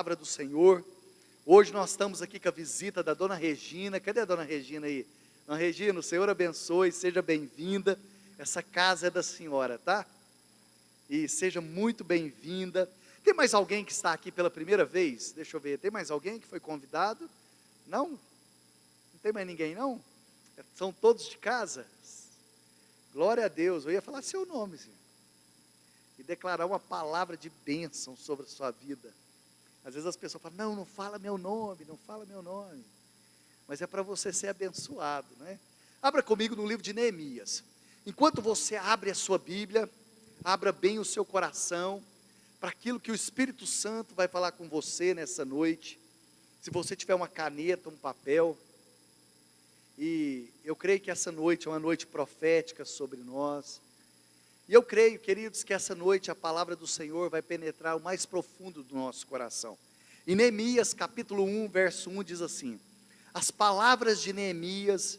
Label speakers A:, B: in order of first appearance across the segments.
A: Palavra do Senhor. Hoje nós estamos aqui com a visita da Dona Regina. Cadê a Dona Regina aí? Dona Regina, o Senhor abençoe, seja bem-vinda. Essa casa é da senhora, tá? E seja muito bem-vinda. Tem mais alguém que está aqui pela primeira vez? Deixa eu ver, tem mais alguém que foi convidado? Não? Não tem mais ninguém, não? São todos de casa? Glória a Deus. Eu ia falar seu nome, senhor, e declarar uma palavra de bênção sobre a sua vida. Às vezes as pessoas falam, não fala meu nome, não fala meu nome. Mas é para você ser abençoado, né? Abra comigo no livro de Neemias. Enquanto você abre a sua Bíblia, abra bem o seu coração, para aquilo que o Espírito Santo vai falar com você nessa noite. Se você tiver uma caneta, um papel. E eu creio que essa noite é uma noite profética sobre nós. E eu creio, queridos, que essa noite a palavra do Senhor vai penetrar o mais profundo do nosso coração. Em Neemias capítulo 1, verso 1 diz assim: as palavras de Neemias,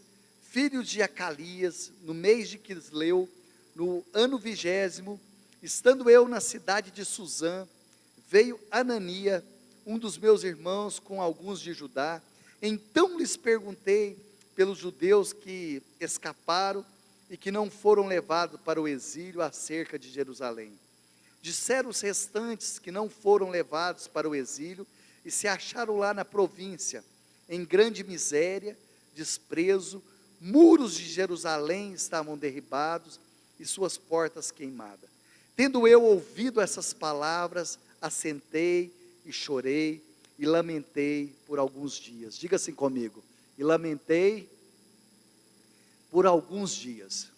A: filho de Acalias, no mês de Quisleu, no ano 20º, estando eu na cidade de Suzã, veio Anania, um dos meus irmãos, com alguns de Judá. Então lhes perguntei pelos judeus que escaparam e que não foram levados para o exílio acerca de Jerusalém. Disseram os restantes que não foram levados para o exílio e se acharam lá na província, em grande miséria, desprezo, muros de Jerusalém estavam derribados e suas portas queimadas. Tendo eu ouvido essas palavras, assentei e chorei e lamentei por alguns dias. Diga assim comigo: e lamentei por alguns dias.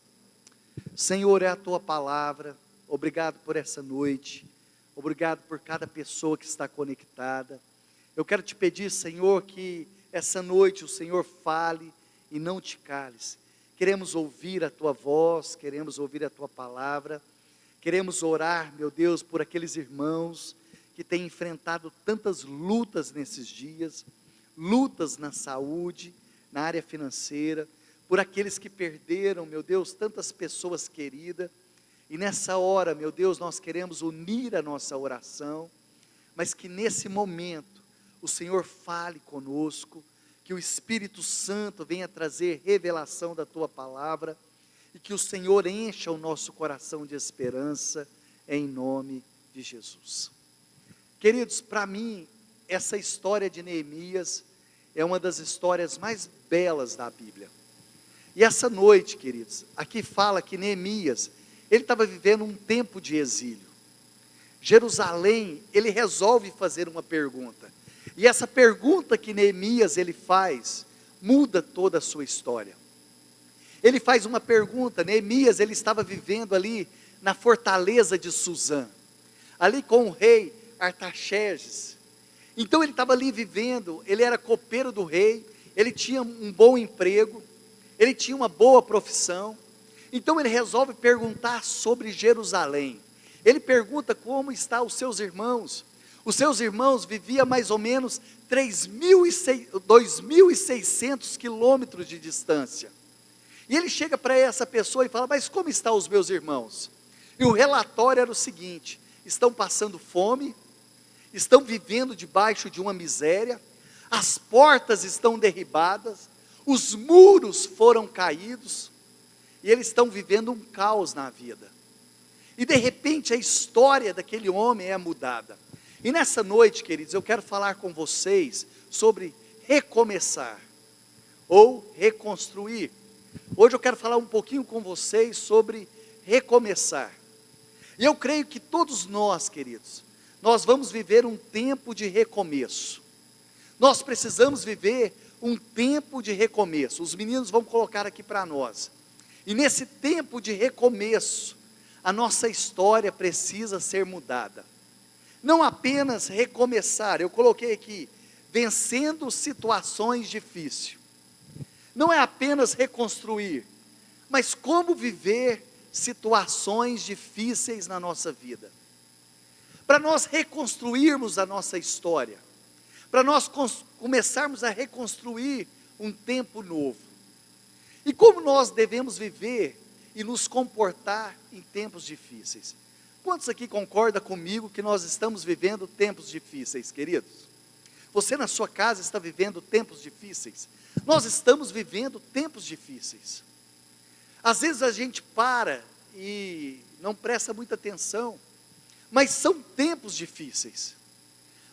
A: Senhor, é a tua palavra. Obrigado por essa noite, obrigado por cada pessoa que está conectada. Eu quero te pedir, Senhor, que essa noite o Senhor fale e não te cales. Queremos ouvir a tua voz, queremos ouvir a tua palavra, queremos orar, meu Deus, por aqueles irmãos que têm enfrentado tantas lutas nesses dias, lutas na saúde, na área financeira, por aqueles que perderam, meu Deus, tantas pessoas queridas. E nessa hora, meu Deus, nós queremos unir a nossa oração, mas que nesse momento o Senhor fale conosco, que o Espírito Santo venha trazer revelação da tua palavra, e que o Senhor encha o nosso coração de esperança, em nome de Jesus. Queridos, para mim, essa história de Neemias é uma das histórias mais belas da Bíblia. E essa noite, queridos, aqui fala que Neemias, ele estava vivendo um tempo de exílio. Jerusalém, ele resolve fazer uma pergunta. E essa pergunta que Neemias ele faz, muda toda a sua história. Ele faz uma pergunta. Neemias, ele estava vivendo ali na fortaleza de Suzã, ali com o rei Artaxerxes. Então ele estava ali vivendo, ele era copeiro do rei, ele tinha um bom emprego, ele tinha uma boa profissão. Então ele resolve perguntar sobre Jerusalém. Ele pergunta como estão os seus irmãos. Os seus irmãos viviam mais ou menos 2.600 quilômetros de distância. E ele chega para essa pessoa e fala, mas como estão os meus irmãos? E o relatório era o seguinte: estão passando fome, estão vivendo debaixo de uma miséria, as portas estão derribadas, os muros foram caídos, e eles estão vivendo um caos na vida. E de repente a história daquele homem é mudada. E nessa noite, queridos, eu quero falar com vocês sobre recomeçar, ou reconstruir. Hoje eu quero falar um pouquinho com vocês sobre recomeçar. E eu creio que todos nós, queridos, nós vamos viver um tempo de recomeço. Nós precisamos viver um tempo de recomeço. Os meninos vão colocar aqui para nós. E nesse tempo de recomeço, a nossa história precisa ser mudada. Não apenas recomeçar, eu coloquei aqui, vencendo situações difíceis. Não é apenas reconstruir, mas como viver situações difíceis na nossa vida. Para nós reconstruirmos a nossa história, para nós começarmos a reconstruir um tempo novo. E como nós devemos viver e nos comportar em tempos difíceis? Quantos aqui concordam comigo que nós estamos vivendo tempos difíceis, queridos? Você na sua casa está vivendo tempos difíceis? Nós estamos vivendo tempos difíceis. Às vezes a gente para e não presta muita atenção, mas são tempos difíceis.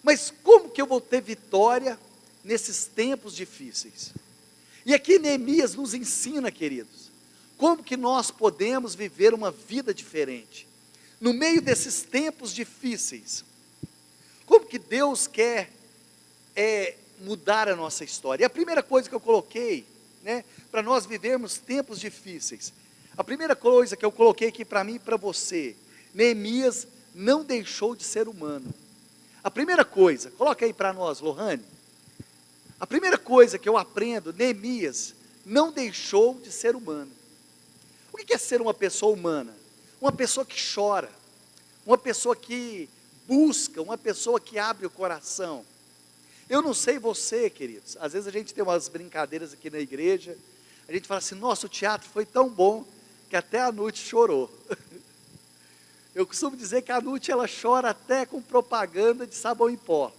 A: Mas como que eu vou ter vitória nesses tempos difíceis? E aqui Neemias nos ensina, queridos, como que nós podemos viver uma vida diferente, no meio desses tempos difíceis. Como que Deus quer mudar a nossa história? E a primeira coisa que eu coloquei, para nós vivermos tempos difíceis, a primeira coisa que eu coloquei aqui para mim e para você, Neemias não deixou de ser humano. A primeira coisa, coloca aí para nós, Lohane, a primeira coisa que eu aprendo, Neemias não deixou de ser humano. O que é ser uma pessoa humana? Uma pessoa que chora, uma pessoa que busca, uma pessoa que abre o coração. Eu não sei você, queridos, às vezes a gente tem umas brincadeiras aqui na igreja, a gente fala assim, nossa, o teatro foi tão bom, que até a Nute chorou. Eu costumo dizer que a Nute, ela chora até com propaganda de sabão em pó,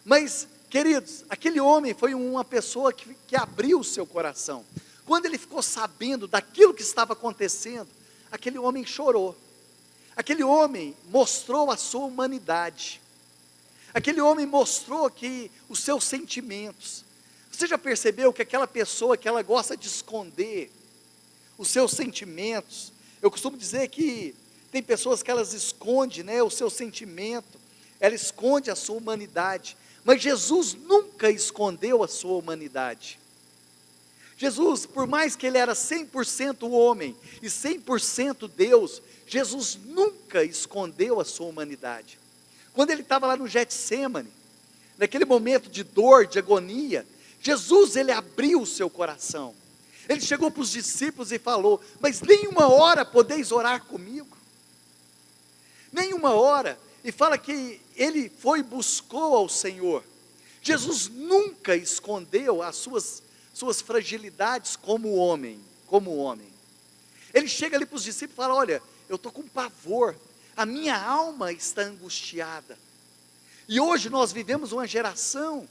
A: Mas, queridos, aquele homem foi uma pessoa que abriu o seu coração. Quando ele ficou sabendo daquilo que estava acontecendo, aquele homem chorou. Aquele homem mostrou a sua humanidade. Aquele homem mostrou que os seus sentimentos. Você já percebeu que aquela pessoa que ela gosta de esconder os seus sentimentos, eu costumo dizer que tem pessoas que elas escondem, o seu sentimento, ela esconde a sua humanidade, mas Jesus nunca escondeu a sua humanidade. Jesus, por mais que ele era 100% homem e 100% Deus, Jesus nunca escondeu a sua humanidade. Quando ele estava lá no Getsêmani, naquele momento de dor, de agonia, Jesus, ele abriu o seu coração. Ele chegou para os discípulos e falou, mas nenhuma hora podeis orar comigo? Nenhuma hora. E fala que ele foi e buscou ao Senhor. Jesus nunca escondeu as suas fragilidades como homem. Ele chega ali para os discípulos e fala, olha, eu estou com pavor, a minha alma está angustiada. E hoje nós vivemos uma geração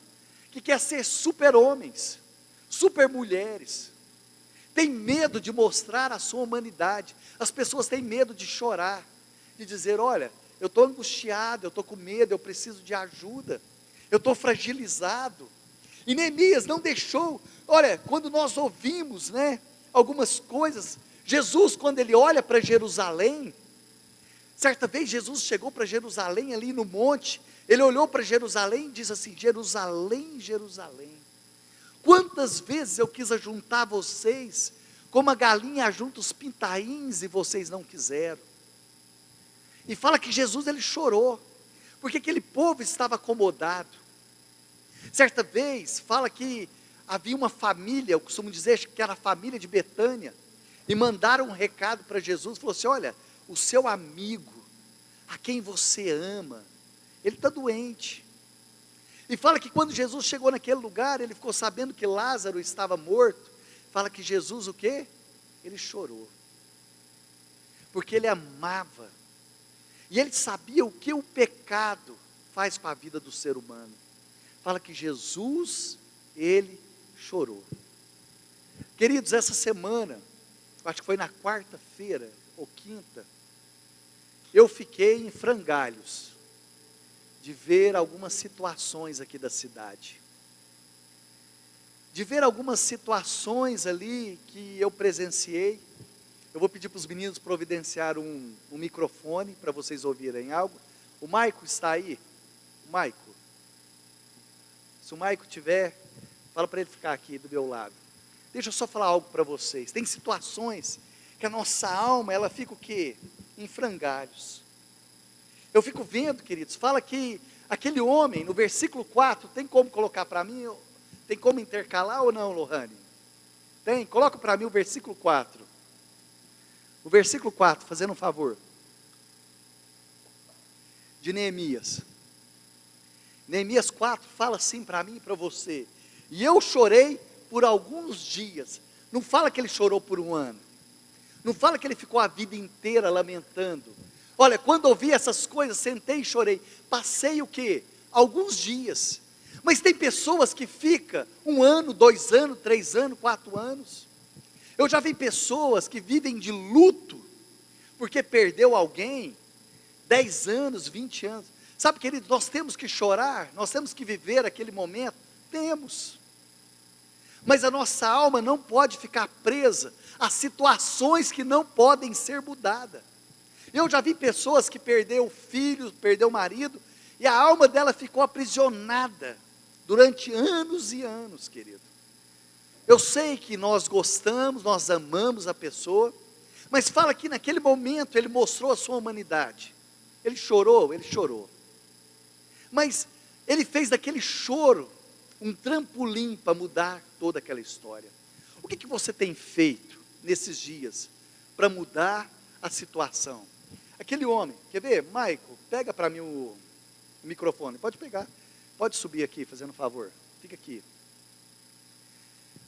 A: que quer ser super-homens, super-mulheres, tem medo de mostrar a sua humanidade. As pessoas têm medo de chorar, de dizer, olha, eu estou angustiado, eu estou com medo, eu preciso de ajuda, eu estou fragilizado. E Neemias não deixou, olha, quando nós ouvimos, algumas coisas, Jesus, quando ele olha para Jerusalém, certa vez Jesus chegou para Jerusalém ali no monte, ele olhou para Jerusalém e diz assim, Jerusalém, Jerusalém, quantas vezes eu quis ajuntar vocês, como a galinha ajunta os pintains e vocês não quiseram. E fala que Jesus, ele chorou, porque aquele povo estava acomodado. Certa vez, fala que havia uma família, eu costumo dizer que era a família de Betânia, e mandaram um recado para Jesus, falou assim, olha, o seu amigo, a quem você ama, ele está doente. E fala que quando Jesus chegou naquele lugar, ele ficou sabendo que Lázaro estava morto, fala que Jesus o quê? Ele chorou, porque ele amava, e ele sabia o que o pecado faz com a vida do ser humano. Fala que Jesus, ele chorou. Queridos, essa semana, acho que foi na quarta-feira ou quinta, eu fiquei em frangalhos, de ver algumas situações aqui da cidade, de ver algumas situações ali que eu presenciei. Eu vou pedir para os meninos providenciar um microfone, para vocês ouvirem algo. O Maico está aí? O Maico? Se o Maico tiver, fala para ele ficar aqui do meu lado. Deixa eu só falar algo para vocês. Tem situações que a nossa alma, ela fica o quê? Em frangalhos. Eu fico vendo, queridos, fala que aquele homem, no versículo 4, tem como colocar para mim? Tem como intercalar ou não, Lohane? Tem? Coloca para mim o versículo 4. O versículo 4, fazendo um favor. De Neemias. Neemias 4 fala assim para mim e para você. E eu chorei por alguns dias. Não fala que ele chorou por um ano. Não fala que ele ficou a vida inteira lamentando. Olha, quando ouvi essas coisas, sentei e chorei. Passei o quê? Alguns dias. Mas tem pessoas que ficam 1 ano, 2 anos, 3 anos, 4 anos. Eu já vi pessoas que vivem de luto, porque perdeu alguém, 10 anos, 20 anos. Sabe, querido, nós temos que chorar, nós temos que viver aquele momento. Temos. Mas a nossa alma não pode ficar presa a situações que não podem ser mudadas. Eu já vi pessoas que perdeu filho, perdeu marido, e a alma dela ficou aprisionada durante anos e anos, querido. Eu sei que nós gostamos, nós amamos a pessoa, mas fala que naquele momento ele mostrou a sua humanidade. Ele chorou, mas ele fez daquele choro um trampolim para mudar toda aquela história. O que você tem feito nesses dias para mudar a situação? Aquele homem, quer ver? Michael, pega para mim o microfone, pode pegar, pode subir aqui, fazendo um favor, fica aqui.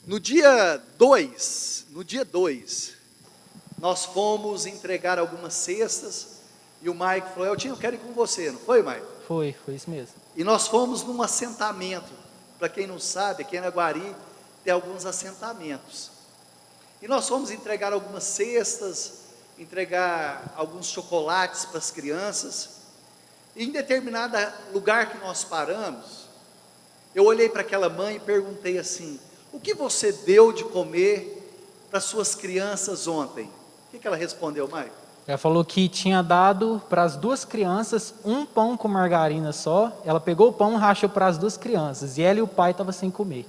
A: No dia 2, nós fomos entregar algumas cestas, e o Michael falou, eu quero ir com você, não foi, Michael?
B: Foi isso mesmo.
A: E nós fomos num assentamento. Para quem não sabe, aqui em Araguari tem alguns assentamentos. E nós fomos entregar algumas cestas, entregar alguns chocolates para as crianças. E em determinado lugar que nós paramos, eu olhei para aquela mãe e perguntei assim, o que você deu de comer para suas crianças ontem? O que ela respondeu, Maicon?
B: Ela falou que tinha dado para as 2 crianças um pão com margarina só. Ela pegou o pão e rachou para as 2 crianças. E ela e o pai estavam sem comer.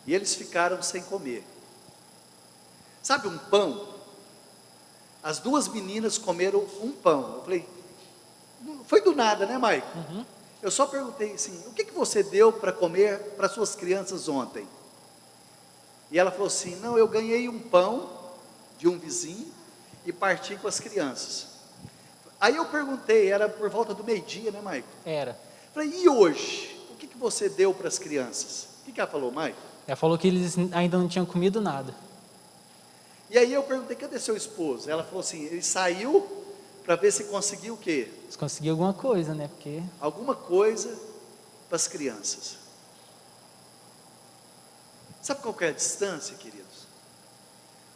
A: E eles ficaram sem comer. Sabe um pão? As 2 meninas comeram um pão. Eu falei, foi do nada, né, Maicon?
B: Uhum.
A: Eu só perguntei assim, o que você deu para comer para suas crianças ontem? E ela falou assim, não, eu ganhei um pão de um vizinho e parti com as crianças. Aí eu perguntei, era por volta do meio-dia, né, Maicon?
B: Era.
A: Falei, e hoje? O que você deu para as crianças? O que ela falou, Maicon?
B: Ela falou que eles ainda não tinham comido nada.
A: E aí eu perguntei, cadê seu esposo? Ela falou assim, ele saiu para ver se conseguiu o quê?
B: Eles conseguiram alguma coisa, né? Porque
A: Alguma coisa para as crianças. Sabe qual que é a distância, queridos?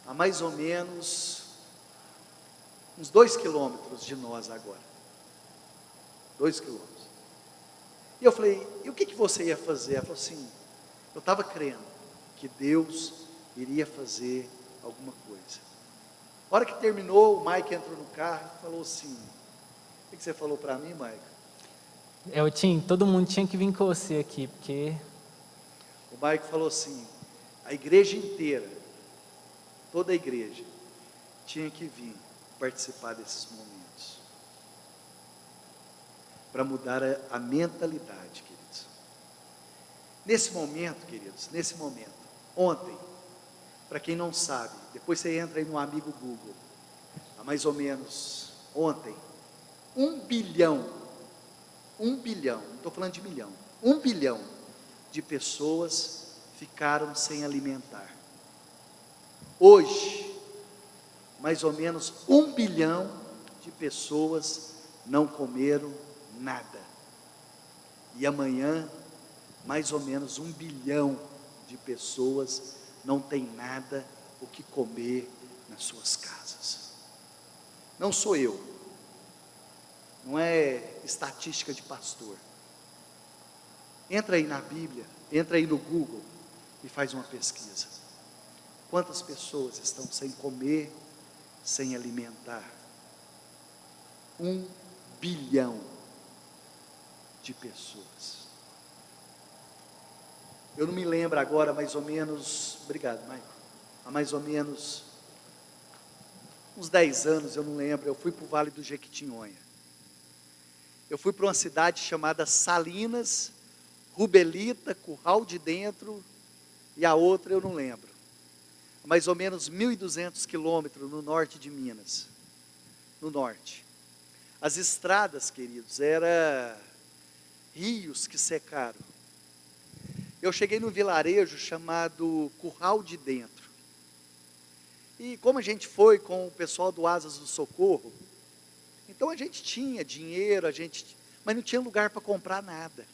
A: A mais ou menos uns 2 quilômetros de nós agora. 2 quilômetros. E eu falei, e o que você ia fazer? Ela falou assim, eu estava crendo que Deus iria fazer alguma coisa. A hora que terminou, o Mike entrou no carro e falou assim, o que você falou para mim, Mike?
B: todo mundo tinha que vir com você aqui, porque
A: O Mike falou assim, a igreja inteira, toda a igreja, tinha que vir participar desses momentos, para mudar a mentalidade, queridos. Nesse momento, queridos, ontem, para quem não sabe, depois você entra aí no amigo Google, há mais ou menos, ontem, 1 bilhão, não estou falando de milhão, 1 bilhão de pessoas ficaram sem alimentar. Hoje, mais ou menos 1 bilhão de pessoas não comeram nada. E amanhã, mais ou menos 1 bilhão de pessoas não tem nada o que comer nas suas casas. Não sou eu, não é estatística de pastor. Entra aí na Bíblia, entra aí no Google e faz uma pesquisa. Quantas pessoas estão sem comer, sem alimentar? 1 bilhão de pessoas. Eu não me lembro agora, mais ou menos, obrigado, Michael, há mais ou menos uns 10 anos, eu não lembro, eu fui para o Vale do Jequitinhonha. Eu fui para uma cidade chamada Salinas, Rubelita, Curral de Dentro, e a outra eu não lembro. Mais ou menos 1.200 quilômetros no norte de Minas, no norte. As estradas, queridos, eram rios que secaram. Eu cheguei num vilarejo chamado Curral de Dentro. E como a gente foi com o pessoal do Asas do Socorro, então a gente tinha dinheiro, mas não tinha lugar para comprar nada.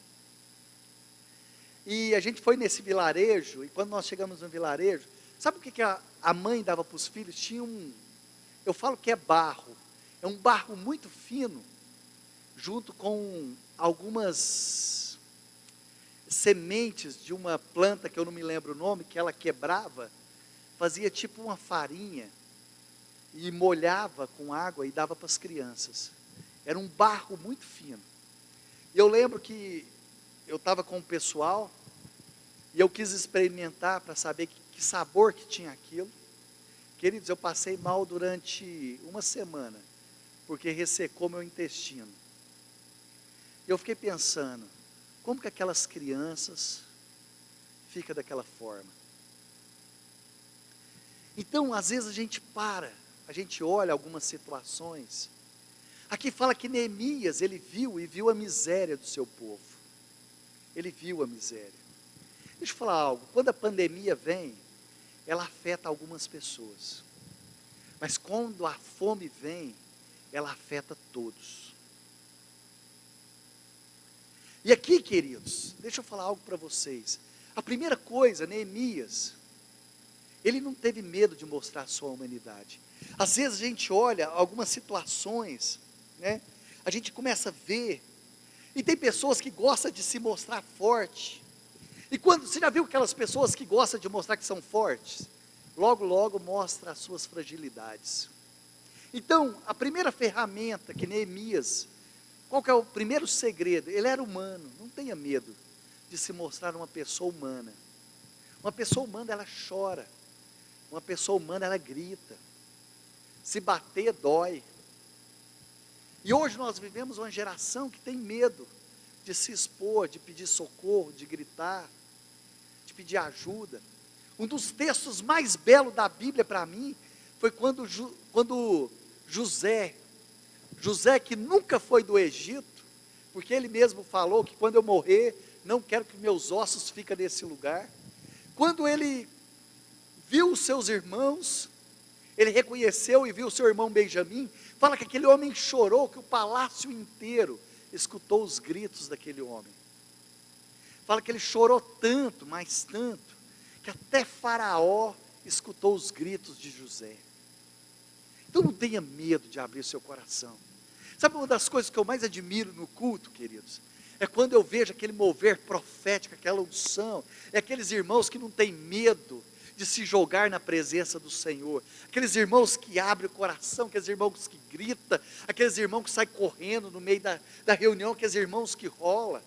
A: E a gente foi nesse vilarejo, e quando nós chegamos no vilarejo, sabe o que a mãe dava para os filhos? Tinha eu falo que é barro, é um barro muito fino, junto com algumas sementes de uma planta que eu não me lembro o nome, que ela quebrava, fazia tipo uma farinha, e molhava com água e dava para as crianças. Era um barro muito fino. E eu lembro que eu estava com o pessoal, e eu quis experimentar para saber que sabor que tinha aquilo. Queridos, eu passei mal durante uma semana, porque ressecou meu intestino. Eu fiquei pensando, como que aquelas crianças ficam daquela forma? Então, às vezes a gente olha algumas situações. Aqui fala que Neemias, ele viu a miséria do seu povo. Ele viu a miséria. Deixa eu falar algo, quando a pandemia vem, ela afeta algumas pessoas. Mas quando a fome vem, ela afeta todos. E aqui, queridos, deixa eu falar algo para vocês. A primeira coisa, Neemias, ele não teve medo de mostrar a sua humanidade. Às vezes a gente olha algumas situações, né? A gente começa a ver, e tem pessoas que gostam de se mostrar forte. E quando você já viu aquelas pessoas que gostam de mostrar que são fortes? Logo, logo mostra as suas fragilidades. Então, a primeira ferramenta que Neemias, qual que é o primeiro segredo? Ele era humano, não tenha medo de se mostrar uma pessoa humana. Uma pessoa humana, ela chora. Uma pessoa humana, ela grita. Se bater, dói. E hoje nós vivemos uma geração que tem medo de se expor, de pedir socorro, de gritar, de pedir ajuda. Um dos textos mais belos da Bíblia para mim foi quando José que nunca foi do Egito, porque ele mesmo falou que quando eu morrer, não quero que meus ossos fiquem nesse lugar. Quando ele viu os seus irmãos, ele reconheceu e viu o seu irmão Benjamim, fala que aquele homem chorou, que o palácio inteiro escutou os gritos daquele homem. Fala que ele chorou tanto, mas tanto, que até Faraó escutou os gritos de José. Então não tenha medo de abrir seu coração. Sabe uma das coisas que eu mais admiro no culto, queridos? É quando eu vejo aquele mover profético, aquela unção, é aqueles irmãos que não têm medo de se jogar na presença do Senhor, aqueles irmãos que abrem o coração, aqueles irmãos que gritam, aqueles irmãos que saem correndo no meio da reunião, aqueles irmãos que rolam.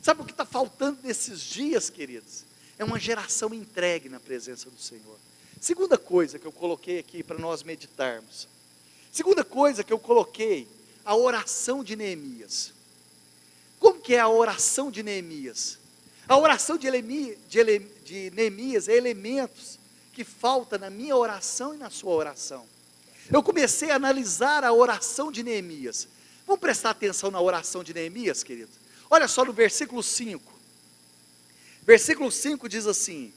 A: Sabe o que está faltando nesses dias, queridos? É uma geração entregue na presença do Senhor. Segunda coisa que eu coloquei aqui para nós meditarmos. Segunda coisa que eu coloquei, a oração de Neemias. Como que é a oração de Neemias? A oração de Neemias é elementos que faltam na minha oração e na sua oração. Eu comecei a analisar a oração de Neemias. Vamos prestar atenção na oração de Neemias, querido? Olha só no versículo 5. Versículo 5 diz assim,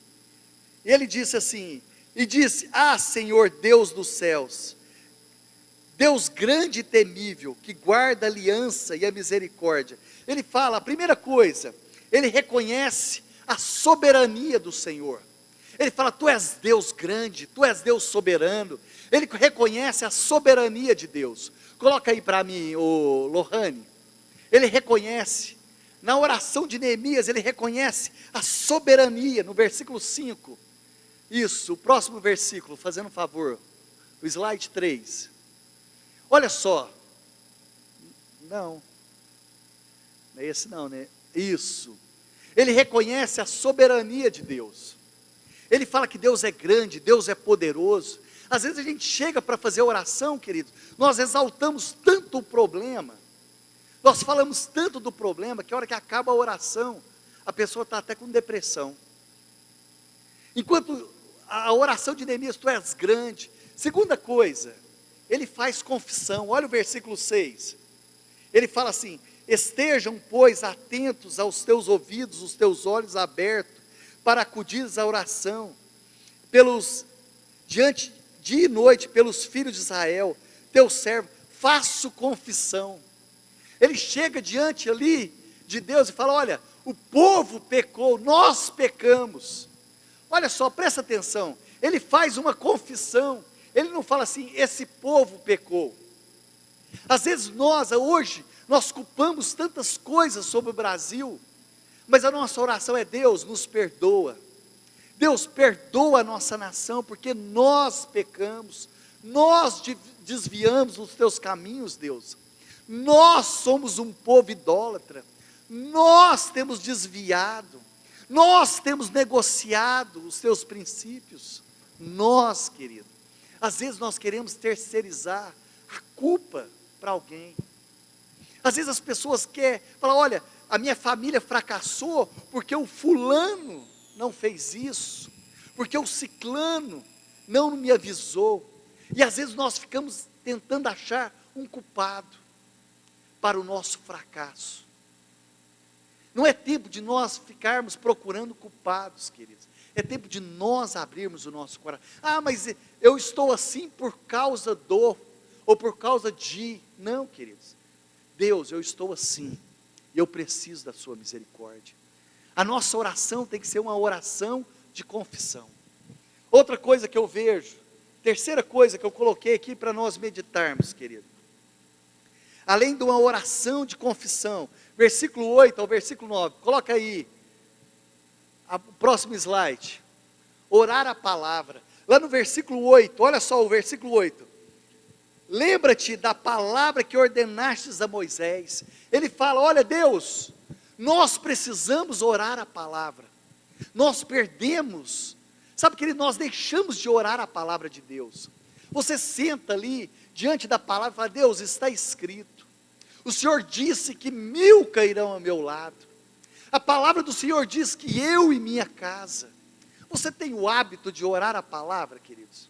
A: ele disse assim, e disse, Senhor Deus dos céus, Deus grande e temível, que guarda a aliança e a misericórdia. Ele fala, a primeira coisa, ele reconhece a soberania do Senhor. Ele fala, tu és Deus grande, tu és Deus soberano. Ele reconhece a soberania de Deus. Coloca aí para mim, o Lohane. Ele reconhece, na oração de Neemias, ele reconhece a soberania, no versículo 5. Isso, o próximo versículo, fazendo um favor, o slide 3. Olha só, não é esse não, né? Isso, ele reconhece a soberania de Deus, ele fala que Deus é grande, Deus é poderoso. Às vezes a gente chega para fazer oração, querido, nós exaltamos tanto o problema, nós falamos tanto do problema, que a hora que acaba a oração, a pessoa está até com depressão. Enquanto a oração de Neemias, tu és grande. Segunda coisa, ele faz confissão, olha o versículo 6, ele fala assim, estejam, pois, atentos aos teus ouvidos, os teus olhos abertos, para acudires à oração, diante dia e noite pelos filhos de Israel, teu servo, faço confissão. Ele chega diante ali de Deus e fala: olha, o povo pecou, nós pecamos. Olha só, presta atenção, ele faz uma confissão, ele não fala assim, esse povo pecou. Às vezes hoje, nós culpamos tantas coisas sobre o Brasil, mas a nossa oração é: Deus, nos perdoa. Deus, perdoa a nossa nação, porque nós pecamos, nós desviamos dos teus caminhos, Deus. Nós somos um povo idólatra, nós temos desviado, nós temos negociado os teus princípios. Nós, querido, às vezes nós queremos terceirizar a culpa para alguém. Às vezes as pessoas querem falar: olha, a minha família fracassou porque o fulano não fez isso, porque o ciclano não me avisou. E às vezes nós ficamos tentando achar um culpado para o nosso fracasso. Não é tempo de nós ficarmos procurando culpados, queridos. É tempo de nós abrirmos o nosso coração. Ah, mas eu estou assim por causa do, ou por causa de. Não, queridos. Deus, eu estou assim, e eu preciso da sua misericórdia. A nossa oração tem que ser uma oração de confissão. Outra coisa que eu vejo, terceira coisa que eu coloquei aqui para nós meditarmos, querido. Além de uma oração de confissão, versículo 8 ao versículo 9, coloca aí, o próximo slide. Orar a palavra. Lá no versículo 8, olha só o versículo 8. Lembra-te da palavra que ordenastes a Moisés. Ele fala: olha, Deus, nós precisamos orar a palavra. Nós perdemos, sabe, querido, nós deixamos de orar a palavra de Deus. Você senta ali diante da palavra e fala: Deus, está escrito, o Senhor disse que 1000 cairão ao meu lado, a palavra do Senhor diz que eu e minha casa. Você tem o hábito de orar a palavra, queridos?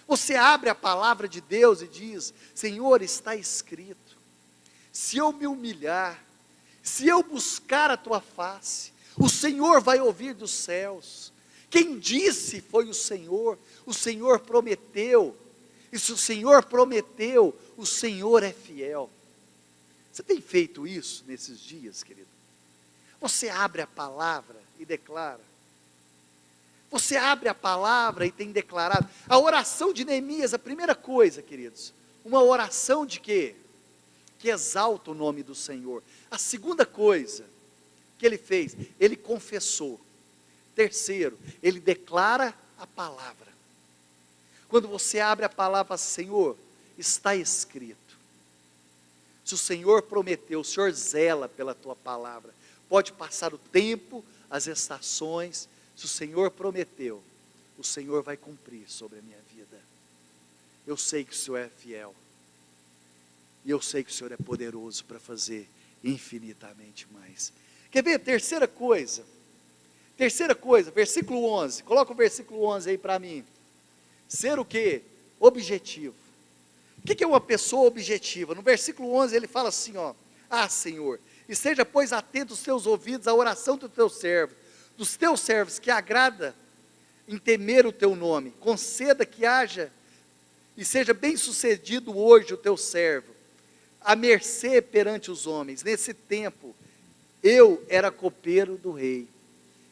A: Você abre a palavra de Deus e diz: Senhor, está escrito, se eu me humilhar, se eu buscar a tua face, o Senhor vai ouvir dos céus. Quem disse foi o Senhor prometeu, e se o Senhor prometeu, o Senhor é fiel. Você tem feito isso nesses dias, querido? Você abre a palavra e declara. Você abre a palavra e tem declarado. A oração de Neemias, a primeira coisa, queridos, uma oração de quê? Que exalta o nome do Senhor. A segunda coisa que ele fez, ele confessou. Terceiro, ele declara a palavra. Quando você abre a palavra, Senhor, está escrito. Se o Senhor prometeu, o Senhor zela pela tua palavra. Pode passar o tempo, as estações, se o Senhor prometeu, o Senhor vai cumprir sobre a minha vida. Eu sei que o Senhor é fiel. E eu sei que o Senhor é poderoso para fazer infinitamente mais. Quer ver? Terceira coisa, versículo 11. Coloca o versículo 11 aí para mim. Ser o quê? Objetivo. O que é uma pessoa objetiva? No versículo 11 ele fala assim, ó: ah, Senhor, esteja pois atento os teus ouvidos à oração do teu servo, dos teus servos, que agrada em temer o teu nome. Conceda que haja e seja bem sucedido hoje o teu servo, à mercê perante os homens. Nesse tempo, eu era copeiro do rei.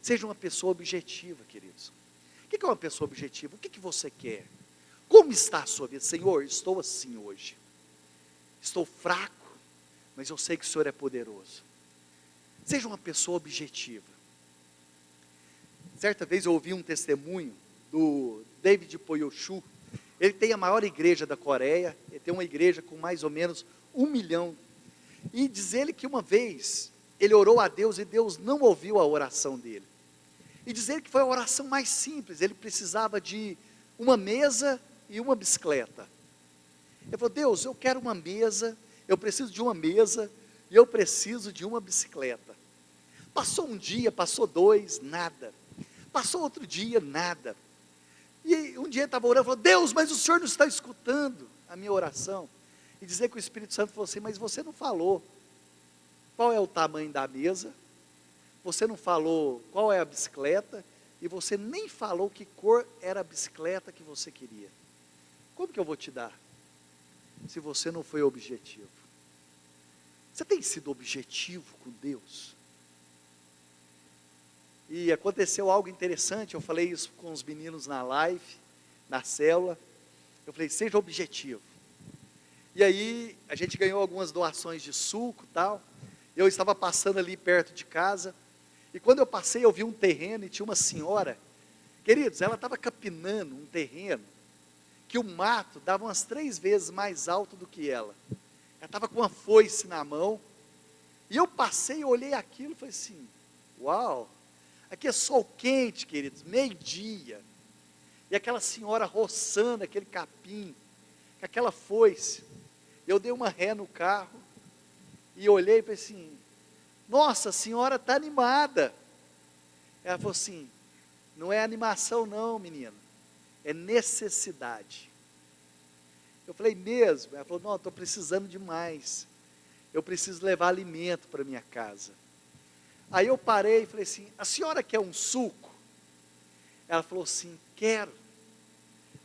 A: Seja uma pessoa objetiva, queridos. O que é uma pessoa objetiva? O que você quer? Como está a sua vida? Senhor, estou assim hoje. Estou fraco, mas eu sei que o Senhor é poderoso. Seja uma pessoa objetiva. Certa vez eu ouvi um testemunho do David Poyoshu. Ele tem a maior igreja da Coreia. Ele tem uma igreja com mais ou menos 1 milhão. E diz ele que uma vez ele orou a Deus e Deus não ouviu a oração dele. E diz ele que foi a oração mais simples. Ele precisava de uma mesa e uma bicicleta. Ele falou: Deus, eu quero uma mesa, eu preciso de uma mesa e eu preciso de uma bicicleta. Passou um dia, passou 2, nada. Passou outro dia, nada. E um dia ele estava orando e falou: Deus, mas o Senhor não está escutando a minha oração. E dizer que o Espírito Santo falou assim: mas você não falou qual é o tamanho da mesa, você não falou qual é a bicicleta, e você nem falou que cor era a bicicleta que você queria. Como que eu vou te dar se você não foi objetivo? Você tem sido objetivo com Deus? E aconteceu algo interessante, eu falei isso com os meninos na live, na célula. Eu falei, seja objetivo. E aí, a gente ganhou algumas doações de suco e tal. Eu estava passando ali perto de casa. E quando eu passei, eu vi um terreno e tinha uma senhora. Queridos, ela estava capinando um terreno que o mato dava umas 3 vezes mais alto do que ela. Ela estava com uma foice na mão. E eu passei, olhei aquilo e falei assim, uau, aqui é sol quente, queridos, meio-dia. E aquela senhora roçando aquele capim, com aquela foice. Eu dei uma ré no carro e olhei e falei assim, nossa, a senhora está animada. Ela falou assim, não é animação não, menina, é necessidade. Eu falei, mesmo? Ela falou, não, estou precisando demais. Eu preciso levar alimento para minha casa. Aí eu parei e falei assim, a senhora quer um suco? Ela falou assim, quero.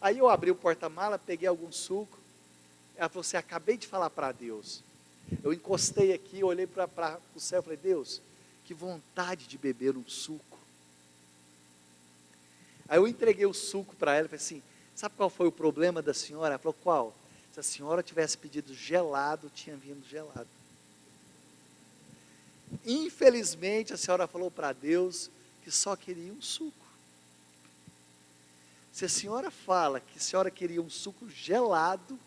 A: Aí eu abri o porta-mala, peguei algum suco. Ela falou assim, acabei de falar para Deus. Eu encostei aqui, olhei para o céu e falei, Deus, que vontade de beber um suco. Aí eu entreguei o suco para ela e falei assim, sabe qual foi o problema da senhora? Ela falou, qual? Se a senhora tivesse pedido gelado, tinha vindo gelado. Infelizmente, a senhora falou para Deus que só queria um suco. Se a senhora fala que a senhora queria um suco gelado,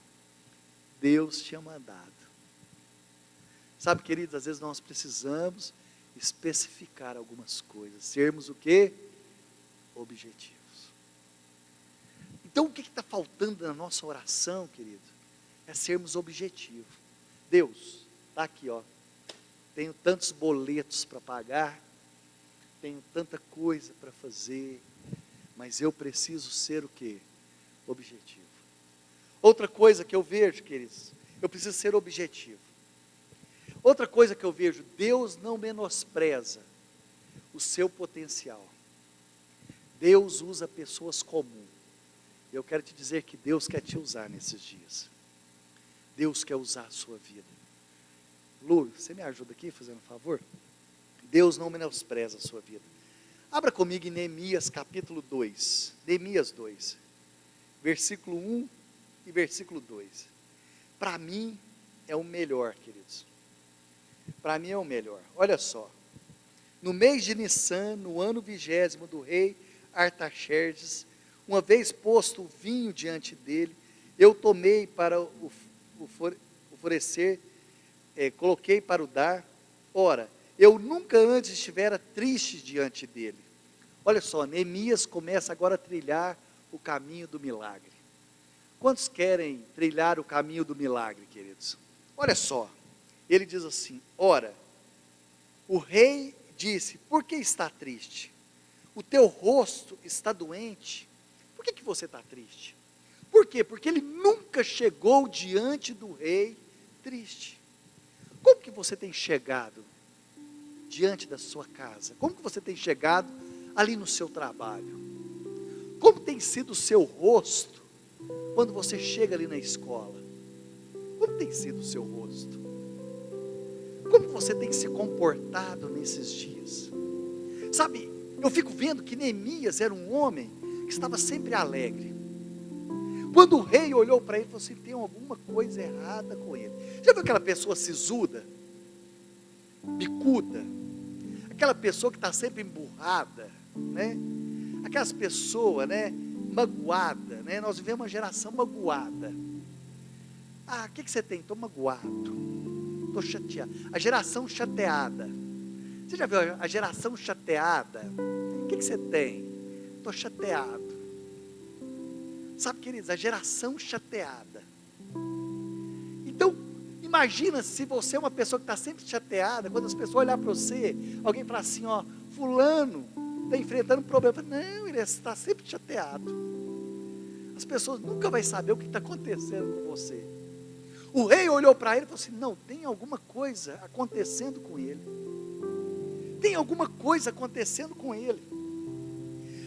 A: Deus tinha mandado. Sabe, queridos, às vezes nós precisamos especificar algumas coisas, sermos o quê? Objetivos. Então, o que está faltando na nossa oração, querido? É sermos objetivos. Deus, está aqui, ó. Tenho tantos boletos para pagar, tenho tanta coisa para fazer, mas eu preciso ser o quê? Objetivo. Outra coisa que eu vejo, queridos, eu preciso ser objetivo. Outra coisa que eu vejo, Deus não menospreza o seu potencial. Deus usa pessoas comuns. Eu quero te dizer que Deus quer te usar nesses dias. Deus quer usar a sua vida. Lu, você me ajuda aqui, fazendo um favor? Deus não menospreza a sua vida. Abra comigo em Neemias capítulo 2. Neemias 2. Versículo 1 e versículo 2. Para mim é o melhor, queridos. Para mim é o melhor. Olha só. No mês de Nissan, no ano 20º do rei Artaxerxes, uma vez posto o vinho diante dele, eu tomei para oferecer, coloquei para o dar. Ora, eu nunca antes estivera triste diante dele. Olha só, Neemias começa agora a trilhar o caminho do milagre. Quantos querem trilhar o caminho do milagre, queridos? Olha só, ele diz assim, ora, o rei disse, por que está triste? O teu rosto está doente. Por que você está triste? Por quê? Porque ele nunca chegou diante do rei triste. Como que você tem chegado diante da sua casa? Como que você tem chegado ali no seu trabalho? Como tem sido o seu rosto quando você chega ali na escola? Como tem sido o seu rosto? Como você tem se comportado nesses dias? Sabe, eu fico vendo que Neemias era um homem que estava sempre alegre. Quando o rei olhou para ele, falou assim, tem alguma coisa errada com ele. Já viu aquela pessoa sisuda? Bicuda? Aquela pessoa que está sempre emburrada, né? Aquelas pessoas, né? Magoada, né? Nós vivemos uma geração magoada. Ah, o que você tem? Estou magoado, estou chateado. A geração chateada. Você já viu a geração chateada? O que você tem? Estou chateado. Sabe, queridos, a geração chateada. Então, imagina se você é uma pessoa que está sempre chateada, quando as pessoas olhar para você, alguém falar assim, ó, fulano está enfrentando um problema. Não, ele está sempre chateado. As pessoas nunca vão saber o que está acontecendo com você. O rei olhou para ele e falou assim, não, tem alguma coisa acontecendo com ele. Tem alguma coisa acontecendo com ele.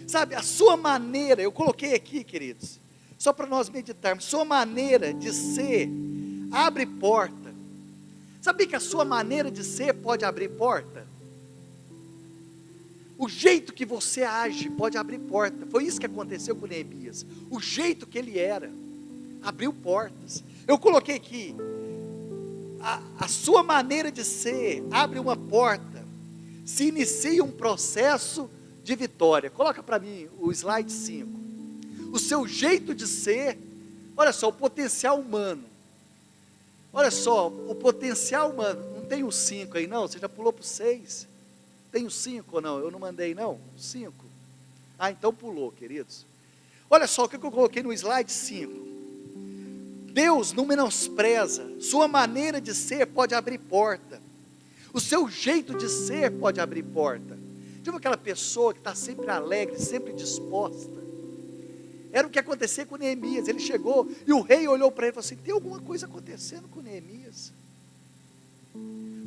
A: Sabe, a sua maneira, eu coloquei aqui, queridos, Só para nós meditarmos. Sua maneira de ser abre porta. Sabia que a sua maneira de ser pode abrir porta? O jeito que você age pode abrir porta. Foi isso que aconteceu com Neemias. O jeito que ele era abriu portas. Eu coloquei aqui, a sua maneira de ser abre uma porta, se inicia um processo de vitória. Coloca para mim o slide 5. O seu jeito de ser, olha só, o potencial humano. Olha só, o potencial humano. Não tem o 5 aí não? Você já pulou para o 6? Tem o 5 ou não? Eu não mandei não? 5. Ah, então pulou, queridos. Olha só o que eu coloquei no slide 5. Deus não menospreza. Sua maneira de ser pode abrir porta. O seu jeito de ser pode abrir porta. Tipo aquela pessoa que está sempre alegre, sempre disposta. Era o que acontecia com Neemias. Ele chegou e o rei olhou para ele e falou assim: tem alguma coisa acontecendo com Neemias?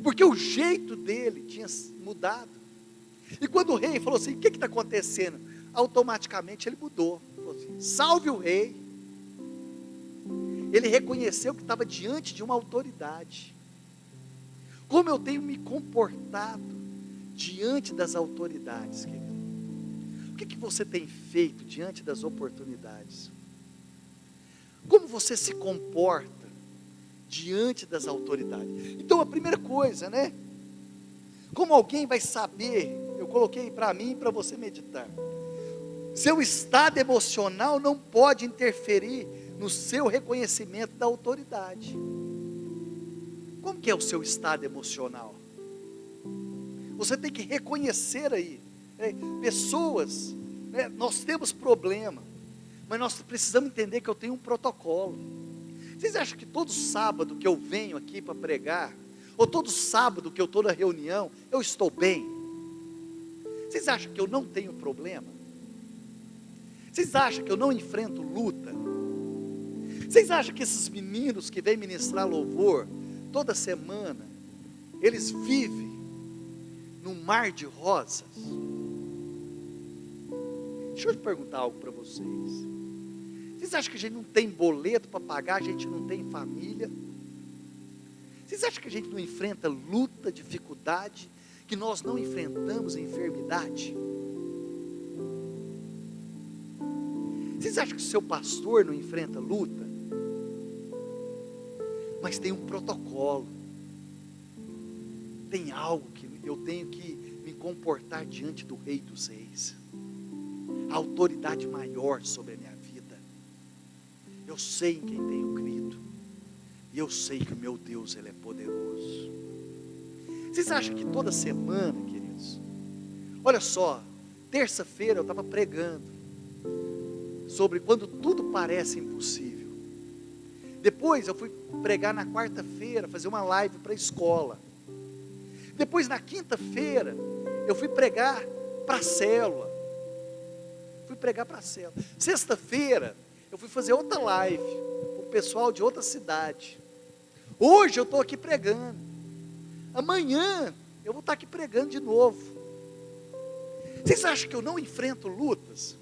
A: Porque o jeito dele tinha mudado. E quando o rei falou assim: o que está acontecendo? Automaticamente ele mudou. Falou assim: salve o rei. Ele reconheceu que estava diante de uma autoridade. Como eu tenho me comportado diante das autoridades, querido? O que você tem feito diante das oportunidades? Como você se comporta diante das autoridades? Então a primeira coisa, né? Como alguém vai saber? Eu coloquei para mim e para você meditar. Seu estado emocional não pode interferir no seu reconhecimento da autoridade. Como que é o seu estado emocional? Você tem que reconhecer aí, pessoas, nós temos problema, mas nós precisamos entender que eu tenho um protocolo. Vocês acham que todo sábado que eu venho aqui para pregar, ou todo sábado que eu estou na reunião, eu estou bem? Vocês acham que eu não tenho problema? Vocês acham que eu não enfrento luta? Vocês acham que esses meninos que vêm ministrar louvor toda semana, eles vivem num mar de rosas? Deixa eu te perguntar algo para vocês. Vocês acham que a gente não tem boleto para pagar, a gente não tem família? Vocês acham que a gente não enfrenta luta, dificuldade, que nós não enfrentamos enfermidade? Vocês acham que o seu pastor não enfrenta luta? Mas tem um protocolo, tem algo que eu tenho que me comportar diante do Rei dos Reis, a autoridade maior sobre a minha vida. Eu sei em quem tenho crido, e eu sei que o meu Deus, Ele é poderoso. Vocês acham que toda semana, queridos, olha só, terça-feira eu estava pregando sobre quando tudo parece impossível. Depois eu fui pregar na quarta-feira, fazer uma live para a escola. Depois na quinta-feira, eu fui pregar para a célula. Sexta-feira, eu fui fazer outra live, com o pessoal de outra cidade. Hoje eu estou aqui pregando. Amanhã, eu vou estar aqui pregando de novo. Vocês acham que eu não enfrento lutas?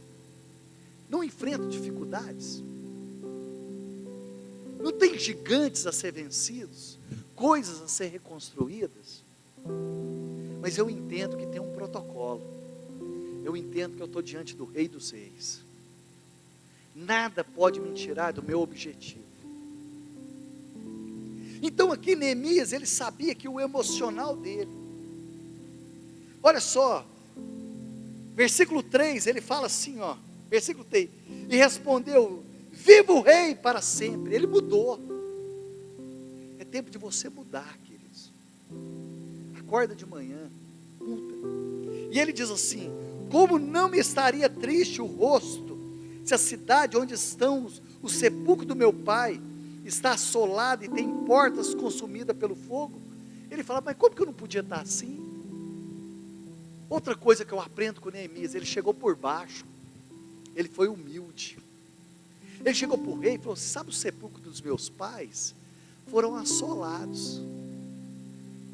A: Não enfrento dificuldades? Não tem gigantes a ser vencidos, coisas a ser reconstruídas? Mas eu entendo que tem um protocolo. Eu entendo que eu estou diante do Rei dos Reis. Nada pode me tirar do meu objetivo. Então aqui Neemias, ele sabia que o emocional dele, olha só, versículo 3, ele fala assim, ó, versículo 3, e respondeu: viva o rei para sempre. Ele mudou. É tempo de você mudar, queridos. Acorda de manhã, muda. E ele diz assim: como não me estaria triste o rosto, se a cidade onde estão o sepulcro do meu pai está assolada e tem portas consumidas pelo fogo? Ele fala: mas como que eu não podia estar assim? Outra coisa que eu aprendo com Neemias, ele chegou por baixo, ele foi humilde. Ele chegou para o rei e falou: sabe o sepulcro dos meus pais? Foram assolados.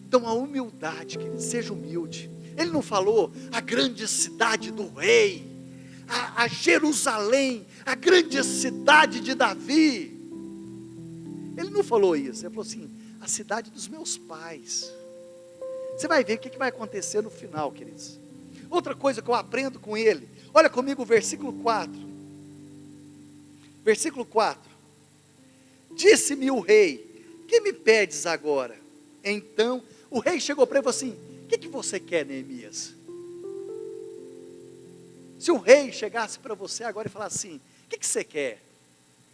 A: Então a humildade, querido, seja humilde. Ele não falou a grande cidade do rei, a Jerusalém, a grande cidade de Davi. Ele não falou isso, ele falou assim, a cidade dos meus pais. Você vai ver o que vai acontecer no final, queridos. Outra coisa que eu aprendo com ele, olha comigo o versículo 4. Versículo 4. Disse-me o rei, que me pedes agora? Então, o rei chegou para ele e falou assim, o que você quer, Neemias? Se o rei chegasse para você agora e falasse assim, o que você quer?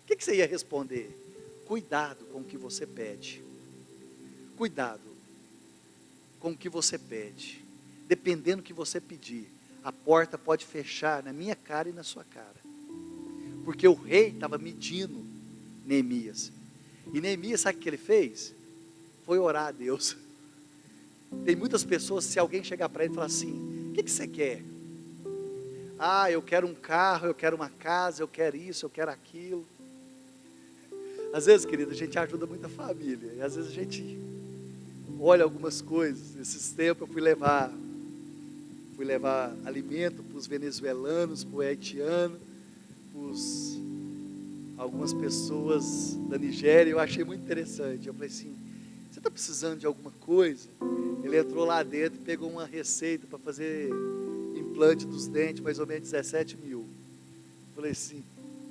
A: O que você ia responder? Cuidado com o que você pede. Cuidado com o que você pede. Dependendo do que você pedir, a porta pode fechar na minha cara e na sua cara. Porque o rei estava medindo Neemias. E Neemias, sabe o que ele fez? Foi orar a Deus. Tem muitas pessoas, se alguém chegar para ele e falar assim, o que você quer? Ah, eu quero um carro, eu quero uma casa, eu quero isso, eu quero aquilo. Às vezes, querido, a gente ajuda muita família. E às vezes a gente olha algumas coisas. Esses tempos eu fui levar alimento para os venezuelanos, para o haitiano, para algumas pessoas da Nigéria. Eu achei muito interessante. Eu falei assim, você está precisando de alguma coisa? Ele entrou lá dentro e pegou uma receita para fazer implante dos dentes, mais ou menos 17 mil. Eu falei assim,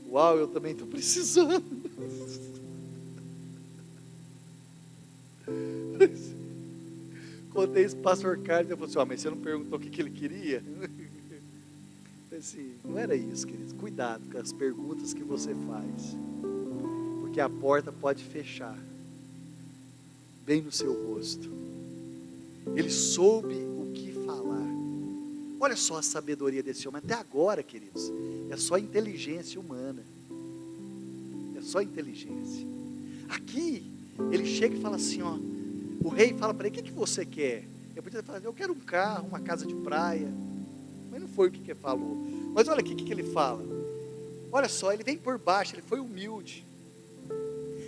A: uau, eu também estou precisando. Contei isso para o pastor Carlos, ele falou assim, mas você não perguntou o que ele queria? Eu falei assim, não era isso, queridos, cuidado com as perguntas que você faz, porque a porta pode fechar, bem no seu rosto. Ele soube o que falar. Olha só a sabedoria desse homem, até agora, queridos, é só inteligência humana, é só inteligência. Aqui, ele chega e fala assim, ó, o rei fala para ele, o que você quer? Eu podia falar, eu quero um carro, uma casa de praia, mas não foi o que ele falou. Mas olha aqui o que ele fala, olha só, ele vem por baixo, ele foi humilde.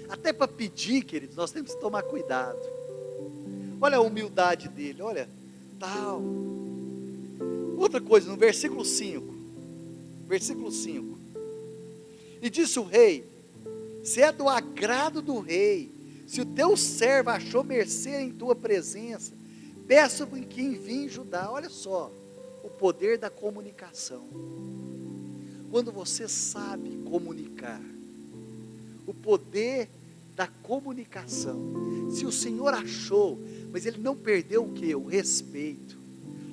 A: Até para pedir, queridos, nós temos que tomar cuidado. Olha a humildade dele, olha, tal. Outra coisa, no versículo 5, e disse o rei, se é do agrado do rei, se o teu servo achou mercê em tua presença, peço-me que envie Judá. Olha só, o poder da comunicação. Quando você sabe comunicar, o poder da comunicação. Se o Senhor achou, mas ele não perdeu o que? O respeito.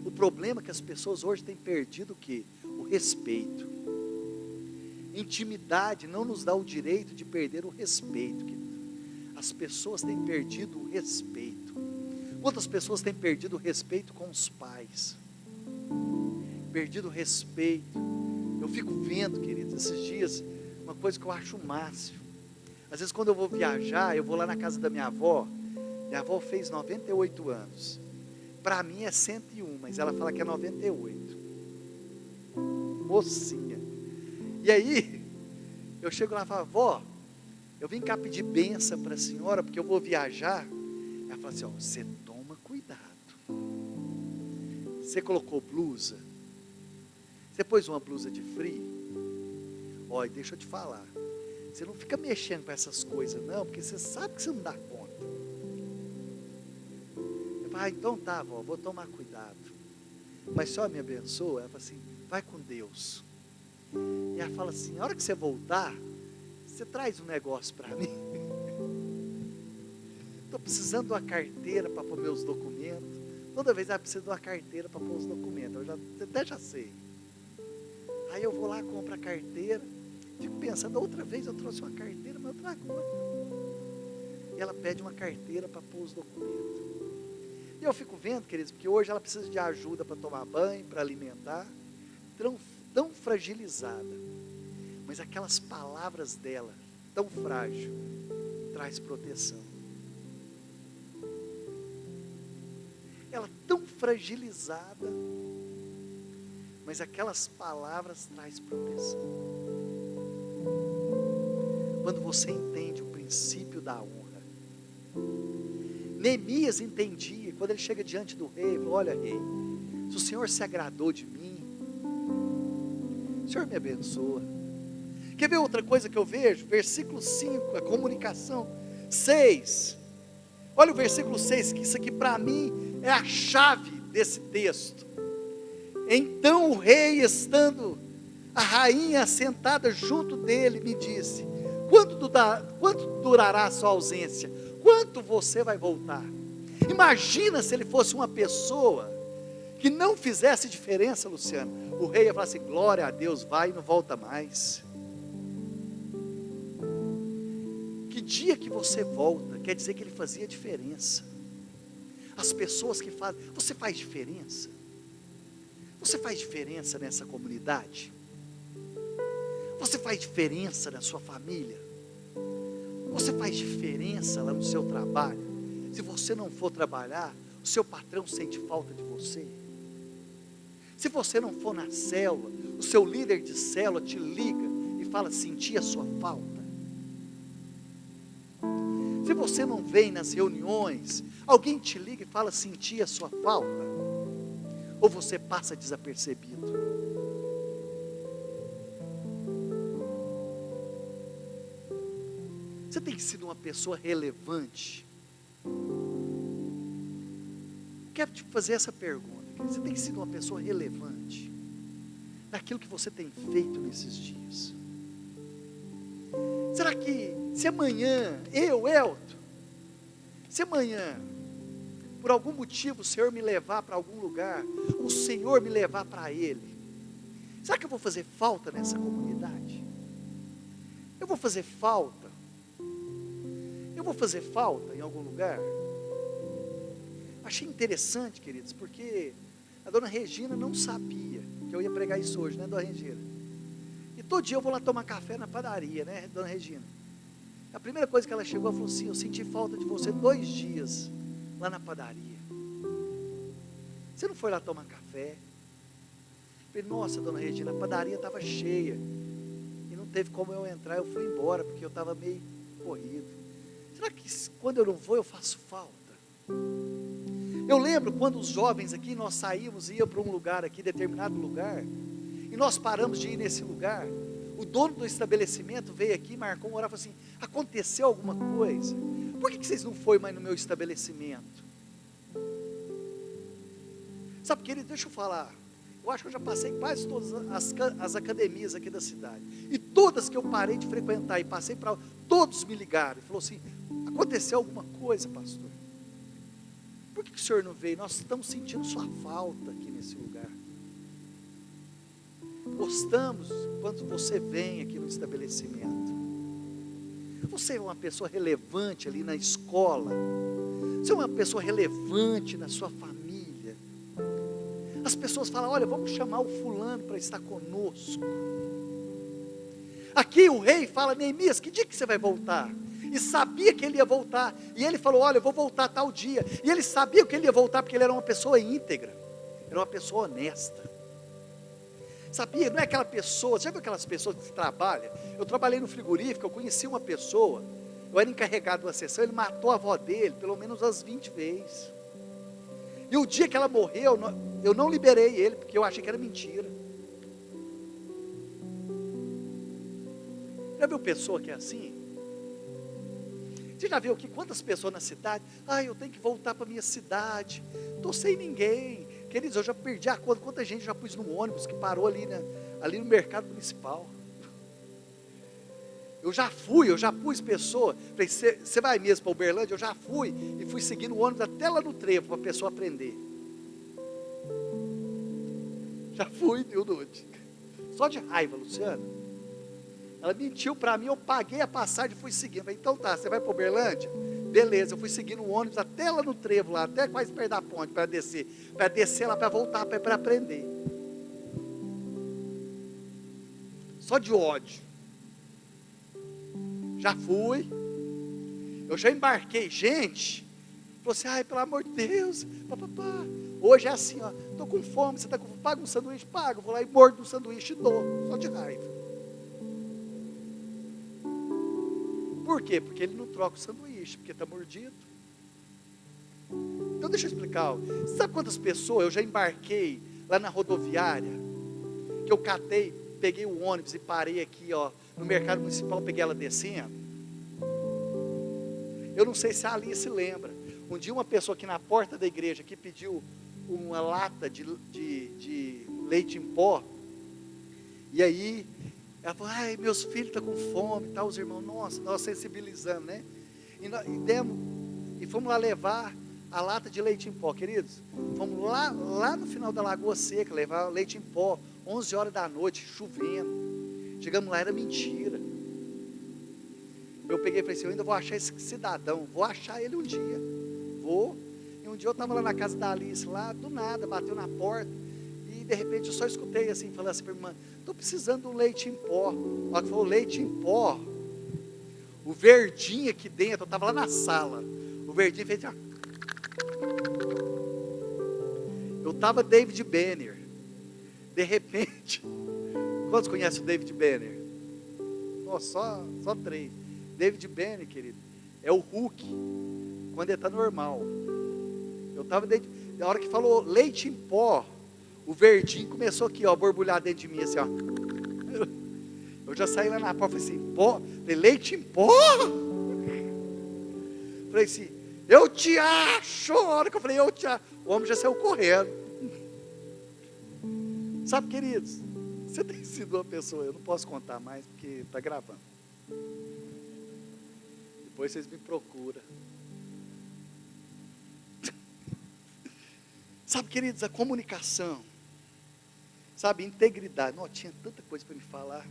A: O problema é que as pessoas hoje têm perdido o que? O respeito. Intimidade não nos dá o direito de perder o respeito, querido. As pessoas têm perdido o respeito. Quantas pessoas têm perdido o respeito com os pais? Perdido o respeito. Eu fico vendo, queridos, esses dias, uma coisa que eu acho o máximo. Às vezes quando eu vou viajar, eu vou lá na casa da minha avó. Minha avó fez 98 anos. Para mim é 101, mas ela fala que é 98. Mocinha. E aí, eu chego lá e falo, vó, eu vim cá pedir bênção para a senhora, porque eu vou viajar. Ela fala assim, ó, você toma cuidado. Você colocou blusa? Você pôs uma blusa de frio? Olha, deixa eu te falar. Você não fica mexendo com essas coisas não, porque você sabe que você não dá conta. Eu falo, então tá, vó, vou tomar cuidado. Mas só me abençoa. Ela fala assim, vai com Deus. E ela fala assim, a hora que você voltar, você traz um negócio para mim. Estou precisando de uma carteira para pôr meus documentos. Toda vez ela precisa de uma carteira para pôr os documentos. Eu até já sei. Aí eu vou lá, compro a carteira. Fico pensando, outra vez eu trouxe uma carteira, mas eu trago outra. E ela pede uma carteira para pôr os documentos. E eu fico vendo, queridos, porque hoje ela precisa de ajuda para tomar banho, para alimentar. Tão fragilizada. Mas aquelas palavras dela, tão frágil, traz proteção. Ela tão fragilizada, mas aquelas palavras traz proteção. Quando você entende o princípio da honra. Neemias entendia, quando ele chega diante do rei, ele falou, olha rei, se o Senhor se agradou de mim, se Senhor me abençoa. Quer ver outra coisa que eu vejo? Versículo 5, a comunicação. 6. Olha o versículo 6, que isso aqui para mim é a chave desse texto. Então o rei, estando a rainha sentada junto dele, me disse: quanto durará a sua ausência? Quanto você vai voltar? Imagina se ele fosse uma pessoa que não fizesse diferença, Luciano. O rei ia falar assim: glória a Deus, vai e não volta mais. Que dia que você volta, quer dizer que ele fazia diferença. As pessoas que fazem, você faz diferença? Você faz diferença nessa comunidade? Você faz diferença na sua família? Você faz diferença lá no seu trabalho? Se você não for trabalhar, o seu patrão sente falta de você. Se você não for na célula, o seu líder de célula te liga e fala: senti a sua falta. Se você não vem nas reuniões, alguém te liga e fala: senti a sua falta. Ou você passa desapercebido? Você tem sido uma pessoa relevante? Quero te fazer essa pergunta: você tem sido uma pessoa relevante naquilo que você tem feito nesses dias? Será que se amanhã, Elton, se amanhã, por algum motivo o Senhor me levar para algum lugar, o Senhor me levar para Ele, será que eu vou fazer falta nessa comunidade? Eu vou fazer falta? Eu vou fazer falta em algum lugar? Achei interessante, queridos, porque a dona Regina não sabia que eu ia pregar isso hoje, né, dona Regina? E todo dia eu vou lá tomar café na padaria, né, dona Regina? A primeira coisa que ela chegou, ela falou assim: eu senti falta de você 2 dias lá na padaria. Você não foi lá tomar café? Eu falei: nossa, dona Regina, a padaria estava cheia e não teve como eu entrar, eu fui embora porque eu estava meio corrido. Será que quando eu não vou eu faço falta? Eu lembro quando os jovens aqui, nós saímos e ia para um lugar aqui, determinado lugar, e nós paramos de ir nesse lugar. O dono do estabelecimento veio aqui, marcou um horário e falou assim: aconteceu alguma coisa? Por que vocês não foram mais no meu estabelecimento? Sabe, querido, deixa eu falar. Eu acho que eu já passei quase todas as academias aqui da cidade. E todas que eu parei de frequentar e passei para... todos me ligaram e falaram assim: aconteceu alguma coisa, pastor? Por que o senhor não veio? Nós estamos sentindo sua falta aqui nesse lugar. Gostamos quando você vem aqui no estabelecimento. Você é uma pessoa relevante ali na escola. Você é uma pessoa relevante na sua família. As pessoas falam: olha, vamos chamar o fulano para estar conosco. Aqui o rei fala: Neemias, que dia que você vai voltar? E sabia que ele ia voltar, e ele falou: olha, eu vou voltar tal dia, e ele sabia que ele ia voltar, porque ele era uma pessoa íntegra, era uma pessoa honesta, sabia, não é aquela pessoa, já viu aquelas pessoas que trabalham? Eu trabalhei no frigorífico, eu conheci uma pessoa, eu era encarregado de uma sessão, ele matou a avó dele, pelo menos umas 20 vezes, e o dia que ela morreu, eu não liberei ele, porque eu achei que era mentira. Já viu pessoa que é assim? Você já viu aqui quantas pessoas na cidade? Eu tenho que voltar para a minha cidade, estou sem ninguém. Queridos, eu já perdi a conta, quanta gente já pus no ônibus que parou ali no mercado municipal. Eu já pus pessoa. Falei: você vai mesmo para Uberlândia? Eu já fui, e fui seguindo o ônibus até lá no trevo, para a pessoa aprender. Já fui, viu, Nude? Só de raiva, Luciano. Ela mentiu para mim, eu paguei a passagem e fui seguindo. Falei: então tá, você vai para Uberlândia? Beleza, eu fui seguindo o ônibus até lá no trevo, lá, até quase perto da ponte, para descer lá, para voltar, para aprender. Só de ódio. Já fui, eu já embarquei gente, falou assim: ai, pelo amor de Deus, papapá. Hoje é assim, ó, estou com fome, você está com fome, paga um sanduíche? Paga, vou lá e mordo um sanduíche e dou, só de raiva. Por quê? Porque ele não troca o sanduíche, porque está mordido. Então deixa eu explicar. Sabe quantas pessoas eu já embarquei lá na rodoviária, que eu catei peguei o ônibus e parei aqui, ó, no mercado municipal, peguei ela descendo. Eu não sei se a Alice lembra. Um dia uma pessoa aqui na porta da igreja que pediu uma lata de leite em pó. E aí ela falou, ai, meus filhos estão com fome, tá, os irmãos, nossa, nós sensibilizando, né? E fomos lá levar a lata de leite em pó, queridos. Fomos lá no final da Lagoa Seca, levar leite em pó, 11 horas da noite, chovendo. Chegamos lá, era mentira. Eu peguei e falei assim, eu ainda vou achar esse cidadão, vou achar ele um dia, vou. E um dia eu estava lá na casa da Alice, lá, do nada, bateu na porta, e de repente eu só escutei assim, falando assim para a irmã, estou precisando de um leite em pó. Ela falou, leite em pó, o verdinho aqui dentro, eu estava lá na sala, o verdinho fez assim, eu estava David Banner, de repente, quantos conhecem o David Banner? Oh, só 3. David Banner, querido, é o Hulk, quando ele está normal. Eu estava dentro, na hora que falou leite em pó, o verdinho começou aqui, ó, a borbulhar dentro de mim, assim, ó. Eu já saí lá na porta, falei assim, pó, falei, leite em pó? Falei assim, eu te acho, a hora que eu falei, eu te acho, o homem já saiu correndo. Sabe, queridos, você tem sido uma pessoa, eu não posso contar mais, porque está gravando. Depois vocês me procuram. Sabe, queridos, a comunicação, sabe, integridade. Não, tinha tanta coisa para me falar.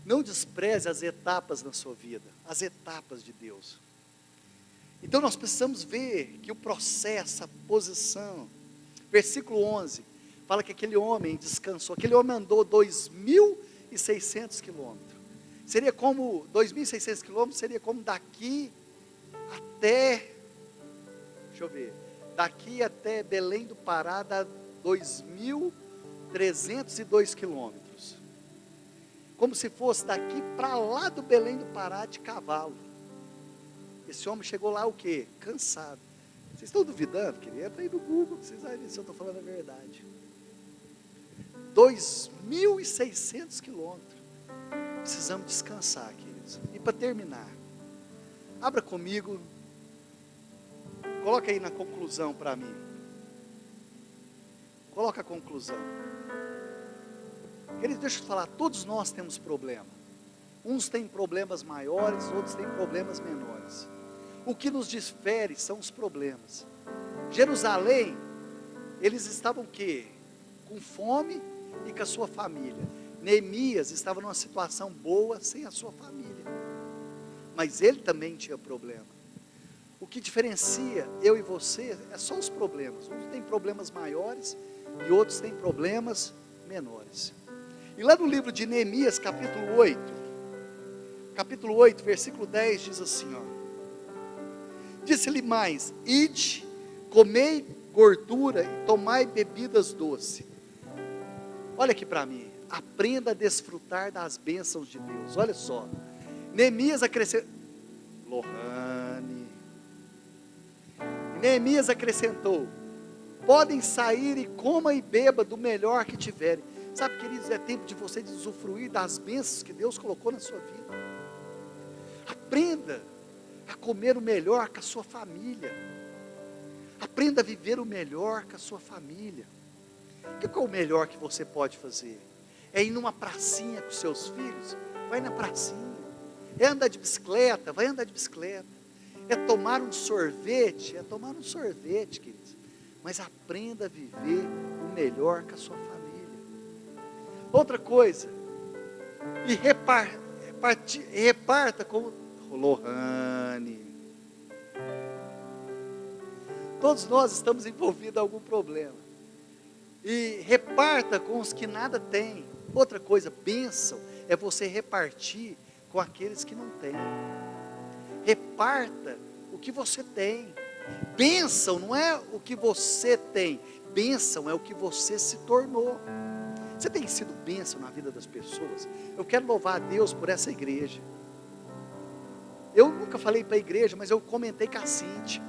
A: Não despreze as etapas na sua vida, as etapas de Deus. Então nós precisamos ver que o processo, a posição, versículo 11, fala que aquele homem descansou, aquele homem andou 2.600 quilômetros. Seria como, 2.600 quilômetros, seria como daqui até, deixa eu ver, daqui até Belém do Pará dá 2.302 quilômetros. Como se fosse daqui para lá do Belém do Pará de cavalo. Esse homem chegou lá o quê? Cansado. Vocês estão duvidando, querido? Entra aí no Google, vocês vão ver se eu estou falando a verdade. 2.600 quilômetros. Precisamos descansar, queridos. E para terminar, abra comigo, coloca aí na conclusão para mim. Coloca a conclusão. Queridos, deixa eu te falar, todos nós temos problema. Uns têm problemas maiores, outros têm problemas menores. O que nos difere são os problemas. Jerusalém, eles estavam o quê? Com fome e com a sua família. Neemias estava numa situação boa sem a sua família, mas ele também tinha problema. O que diferencia eu e você é só os problemas. Uns têm problemas maiores e outros têm problemas menores. E lá no livro de Neemias, capítulo 8, versículo 10, diz assim, ó: disse-lhe mais, ide, comei gordura e tomai bebidas doces. Olha aqui para mim, aprenda a desfrutar das bênçãos de Deus. Olha só, Neemias acrescentou, podem sair e coma e beba do melhor que tiverem. Sabe, queridos, é tempo de você usufruir das bênçãos que Deus colocou na sua vida. Aprenda a comer o melhor com a sua família. Aprenda a viver o melhor com a sua família. O que é o melhor que você pode fazer? É ir numa pracinha com seus filhos? Vai na pracinha. É andar de bicicleta? Vai andar de bicicleta. É tomar um sorvete? É tomar um sorvete, queridos. Mas aprenda a viver o melhor com a sua família. Outra coisa, e reparta com Lohane. Todos nós estamos envolvidos em algum problema. E reparta com os que nada têm. Outra coisa, bênção é você repartir com aqueles que não têm. Reparta o que você tem. Bênção não é o que você tem, bênção é o que você se tornou. Você tem sido bênção na vida das pessoas? Eu quero louvar a Deus por essa igreja. Eu nunca falei para a igreja, mas eu comentei com a Cíntia.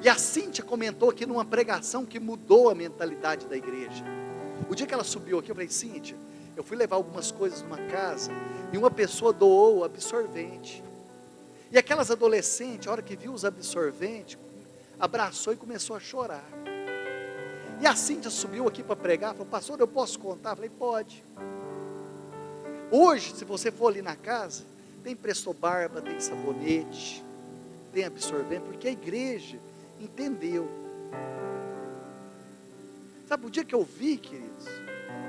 A: E a Cíntia comentou aqui numa pregação que mudou a mentalidade da igreja. O dia que ela subiu aqui, eu falei, Cíntia, Eu fui levar algumas coisas numa casa e uma pessoa doou absorvente. E aquelas adolescentes, a hora que viu os absorventes, abraçou e começou a chorar. E a Cíntia subiu aqui para pregar, falou: pastor, eu posso contar? Eu falei: pode. Hoje, se você for ali na casa, tem Presto Barba, tem sabonete, tem absorvente, porque a igreja entendeu. Sabe, o dia que eu vi, queridos,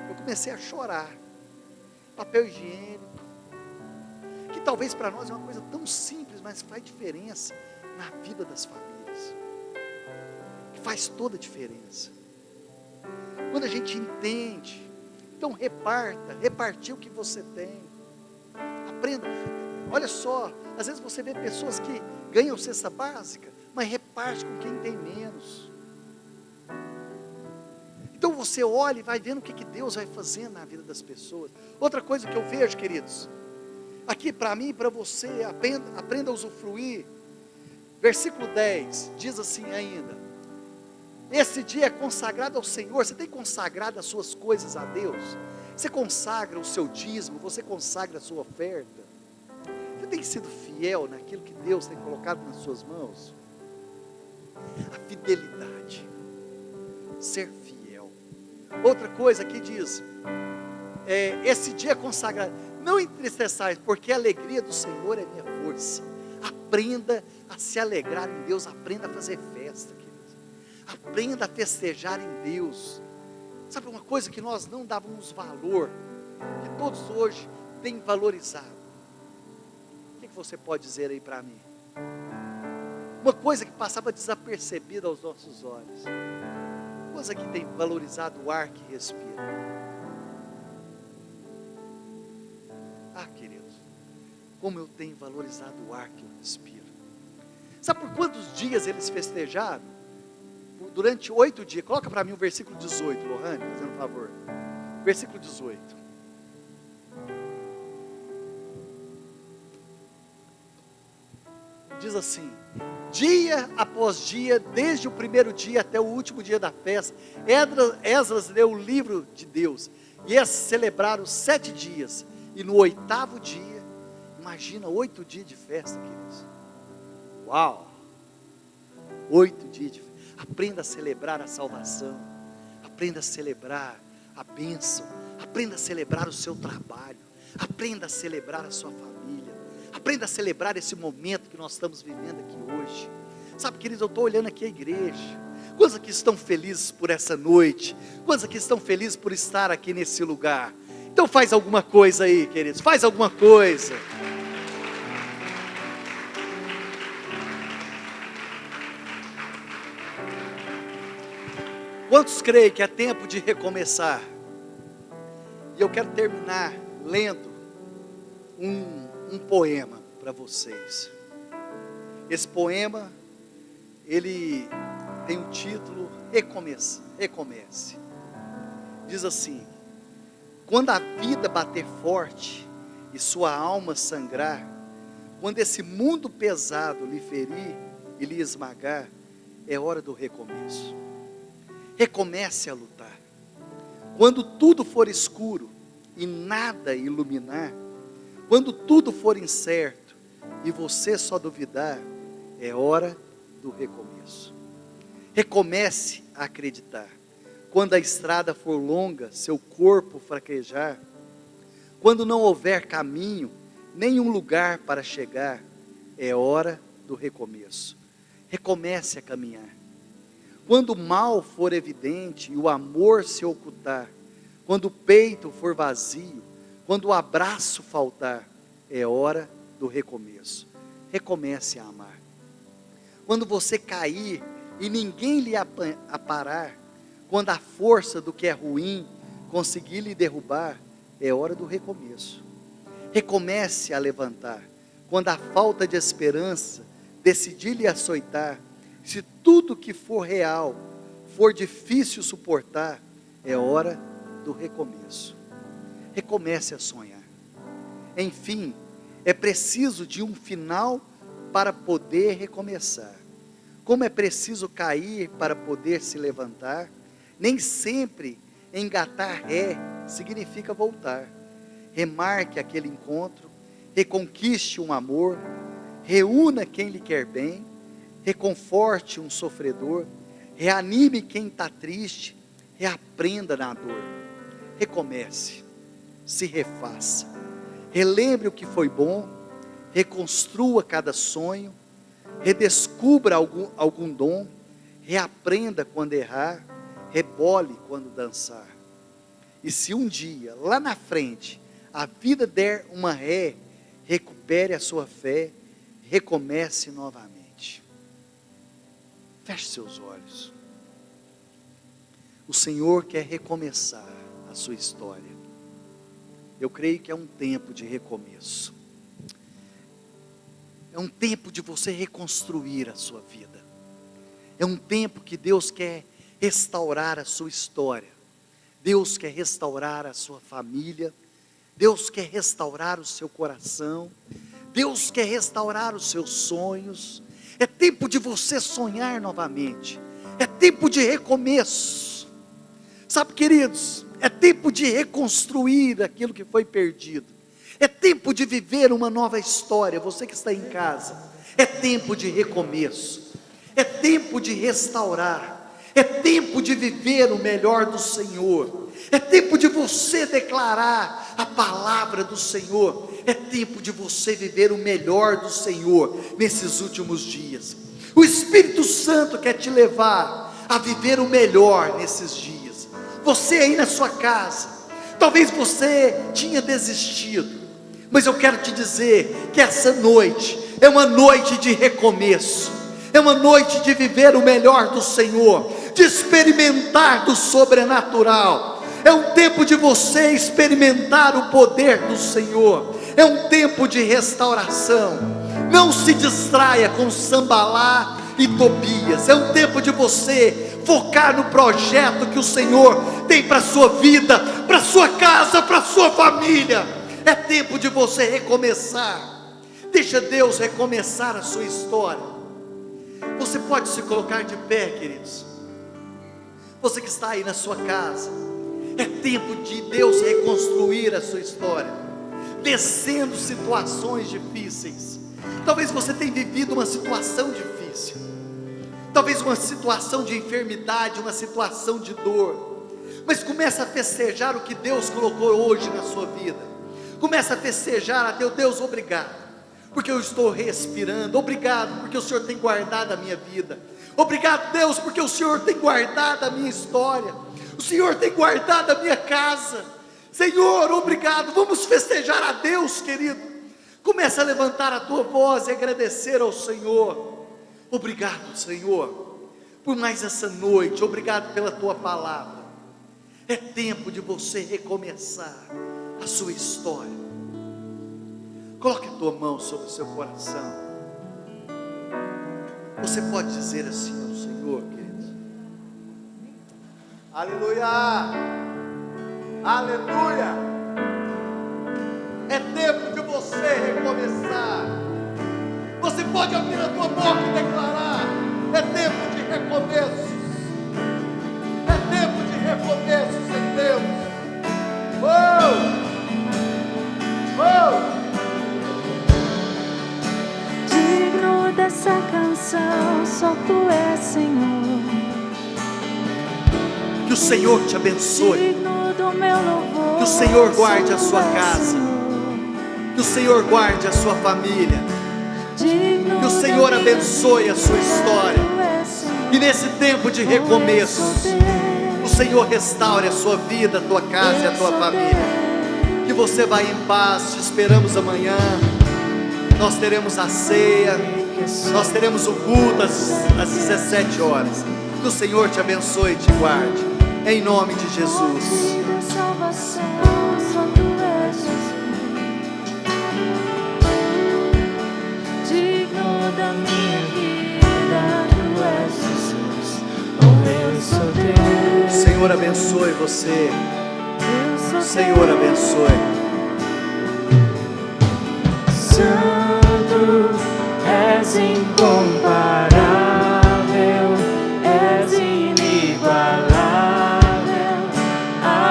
A: eu comecei a chorar. Papel higiênico, que talvez para nós é uma coisa tão simples, mas faz diferença na vida das famílias, que faz toda a diferença. Quando a gente entende, então repartir o que você tem, aprenda. Olha só, às vezes você vê pessoas que ganham cesta básica, mas reparte com quem tem menos. Então você olha e vai vendo o que Deus vai fazendo na vida das pessoas. Outra coisa que eu vejo, queridos, aqui para mim e para você, aprenda a usufruir. Versículo 10, diz assim ainda: esse dia é consagrado ao Senhor. Você tem consagrado as suas coisas a Deus? Você consagra o seu dízimo? Você consagra a sua oferta? Você tem sido fiel naquilo que Deus tem colocado nas suas mãos? A fidelidade, ser fiel. Outra coisa que diz, esse dia é consagrado. Não entristeçais, porque a alegria do Senhor é minha força. Aprenda a se alegrar em Deus, aprenda a fazer festa, queridos. Aprenda a festejar em Deus. Sabe uma coisa que nós não dávamos valor, que todos hoje têm valorizado? O que você pode dizer aí para mim? Uma coisa que passava desapercebida aos nossos olhos. Coisa que tem valorizado o ar que respira. Ah, queridos, como eu tenho valorizado o ar que eu respiro. Sabe por quantos dias eles festejaram? Durante 8 dias. Coloca para mim o versículo 18, Lohane, fazendo um favor. Versículo 18. Diz assim: dia após dia, desde o primeiro dia até o último dia da festa, Esdras leu o livro de Deus, e esses celebraram 7 dias, e no 8º dia, imagina 8 dias de festa, queridos. Uau! 8 dias de festa. Aprenda a celebrar a salvação, aprenda a celebrar a bênção, aprenda a celebrar o seu trabalho, aprenda a celebrar a sua família, aprenda a celebrar esse momento que nós estamos vivendo aqui hoje. Sabe, queridos, eu estou olhando aqui a igreja. Quantos aqui estão felizes por essa noite? Quantos aqui estão felizes por estar aqui nesse lugar? Então faz alguma coisa aí, queridos, faz alguma coisa. Quantos creem que é tempo de recomeçar? E eu quero terminar lendo um poema para vocês. Esse poema, ele tem o título Recomece. Diz assim: quando a vida bater forte e sua alma sangrar, quando esse mundo pesado lhe ferir e lhe esmagar, é hora do recomeço. Recomece a lutar. Quando tudo for escuro e nada iluminar, quando tudo for incerto e você só duvidar, é hora do recomeço. Recomece a acreditar. Quando a estrada for longa, seu corpo fraquejar, quando não houver caminho, nenhum lugar para chegar, é hora do recomeço. Recomece a caminhar. Quando o mal for evidente e o amor se ocultar, quando o peito for vazio, quando o abraço faltar, é hora do recomeço. Recomece a amar. Quando você cair e ninguém lhe aparar, quando a força do que é ruim conseguir lhe derrubar, é hora do recomeço. Recomece a levantar. Quando a falta de esperança decidir lhe açoitar, se tudo que for real for difícil suportar, é hora do recomeço. Recomece a sonhar. Enfim, é preciso de um final para poder recomeçar. Como é preciso cair para poder se levantar, nem sempre Engatar ré significa voltar. Remarque aquele encontro, reconquiste um amor, reúna quem lhe quer bem, reconforte um sofredor, reanime quem está triste, reaprenda na dor. Recomece, se refaça, relembre o que foi bom, reconstrua cada sonho, redescubra algum dom, reaprenda quando errar, rebole quando dançar. E se um dia, lá na frente, a vida der uma ré, recupere a sua fé, recomece novamente. Feche seus olhos. O Senhor quer recomeçar a sua história. Eu creio que é um tempo de recomeço. É um tempo de você reconstruir a sua vida. É um tempo que Deus quer restaurar a sua história. Deus quer restaurar a sua família. Deus quer restaurar o seu coração. Deus quer restaurar os seus sonhos. É tempo de você sonhar novamente. É tempo de recomeço. Sabe, queridos, é tempo de reconstruir aquilo que foi perdido. É tempo de viver uma nova história. Você que está em casa, é tempo de recomeço. É tempo de restaurar. É tempo de viver o melhor do Senhor. É tempo de você declarar a palavra do Senhor. É tempo de você viver o melhor do Senhor nesses últimos dias. O Espírito Santo quer te levar a viver o melhor nesses dias. Você aí na sua casa, talvez você tinha desistido, mas eu quero te dizer que essa noite é uma noite de recomeço. É uma noite de viver o melhor do Senhor, de experimentar do sobrenatural. É um tempo de você experimentar o poder do Senhor. É um tempo de restauração. Não se distraia com Sambalá e Tobias. É um tempo de você focar no projeto que o Senhor tem para a sua vida, para a sua casa, para a sua família. É tempo de você recomeçar. Deixa Deus recomeçar a sua história. Você pode se colocar de pé, queridos. Você que está aí na sua casa, é tempo de Deus reconstruir a sua história, vencendo situações difíceis. Talvez você tenha vivido uma situação difícil, talvez uma situação de enfermidade, uma situação de dor, mas começa a festejar o que Deus colocou hoje na sua vida. Começa a festejar a Deus, obrigado, porque eu estou respirando. Obrigado, porque o Senhor tem guardado a minha vida. Obrigado, Deus, porque o Senhor tem guardado a minha história. O Senhor tem guardado a minha casa. Senhor, obrigado. Vamos festejar a Deus, querido. Começa a levantar a tua voz e agradecer ao Senhor. Obrigado, Senhor, por mais essa noite. Obrigado pela tua palavra. É tempo de você recomeçar a sua história. Coloque a tua mão sobre o seu coração. Você pode dizer assim ao Senhor, querido: aleluia, aleluia. É tempo de você recomeçar. Você pode abrir a tua boca e declarar: é tempo de recomeço. É tempo de recomeço em Deus. Oh! Oh!
C: Dessa canção, só tu és, Senhor.
A: Que o Senhor te abençoe.
C: Digno do meu louvor,
A: que o Senhor guarde a sua
C: és,
A: casa.
C: Senhor.
A: Que o Senhor guarde a sua família.
C: Digno
A: Que o Senhor abençoe a sua história. E nesse tempo de recomeço, o Senhor restaure a sua vida, a tua casa e a tua família. Que você vá em paz. Te esperamos amanhã. Nós teremos a ceia. Nós teremos o culto às 17 horas. Que o Senhor te abençoe e te guarde. Em nome de Jesus.
C: Salvação, só tu és, Jesus. Digno da minha vida, tu és, Jesus. Oh, eu sou Deus.
A: Senhor abençoe você.
C: Eu sou
A: Senhor abençoe.
C: Santo és incomparável.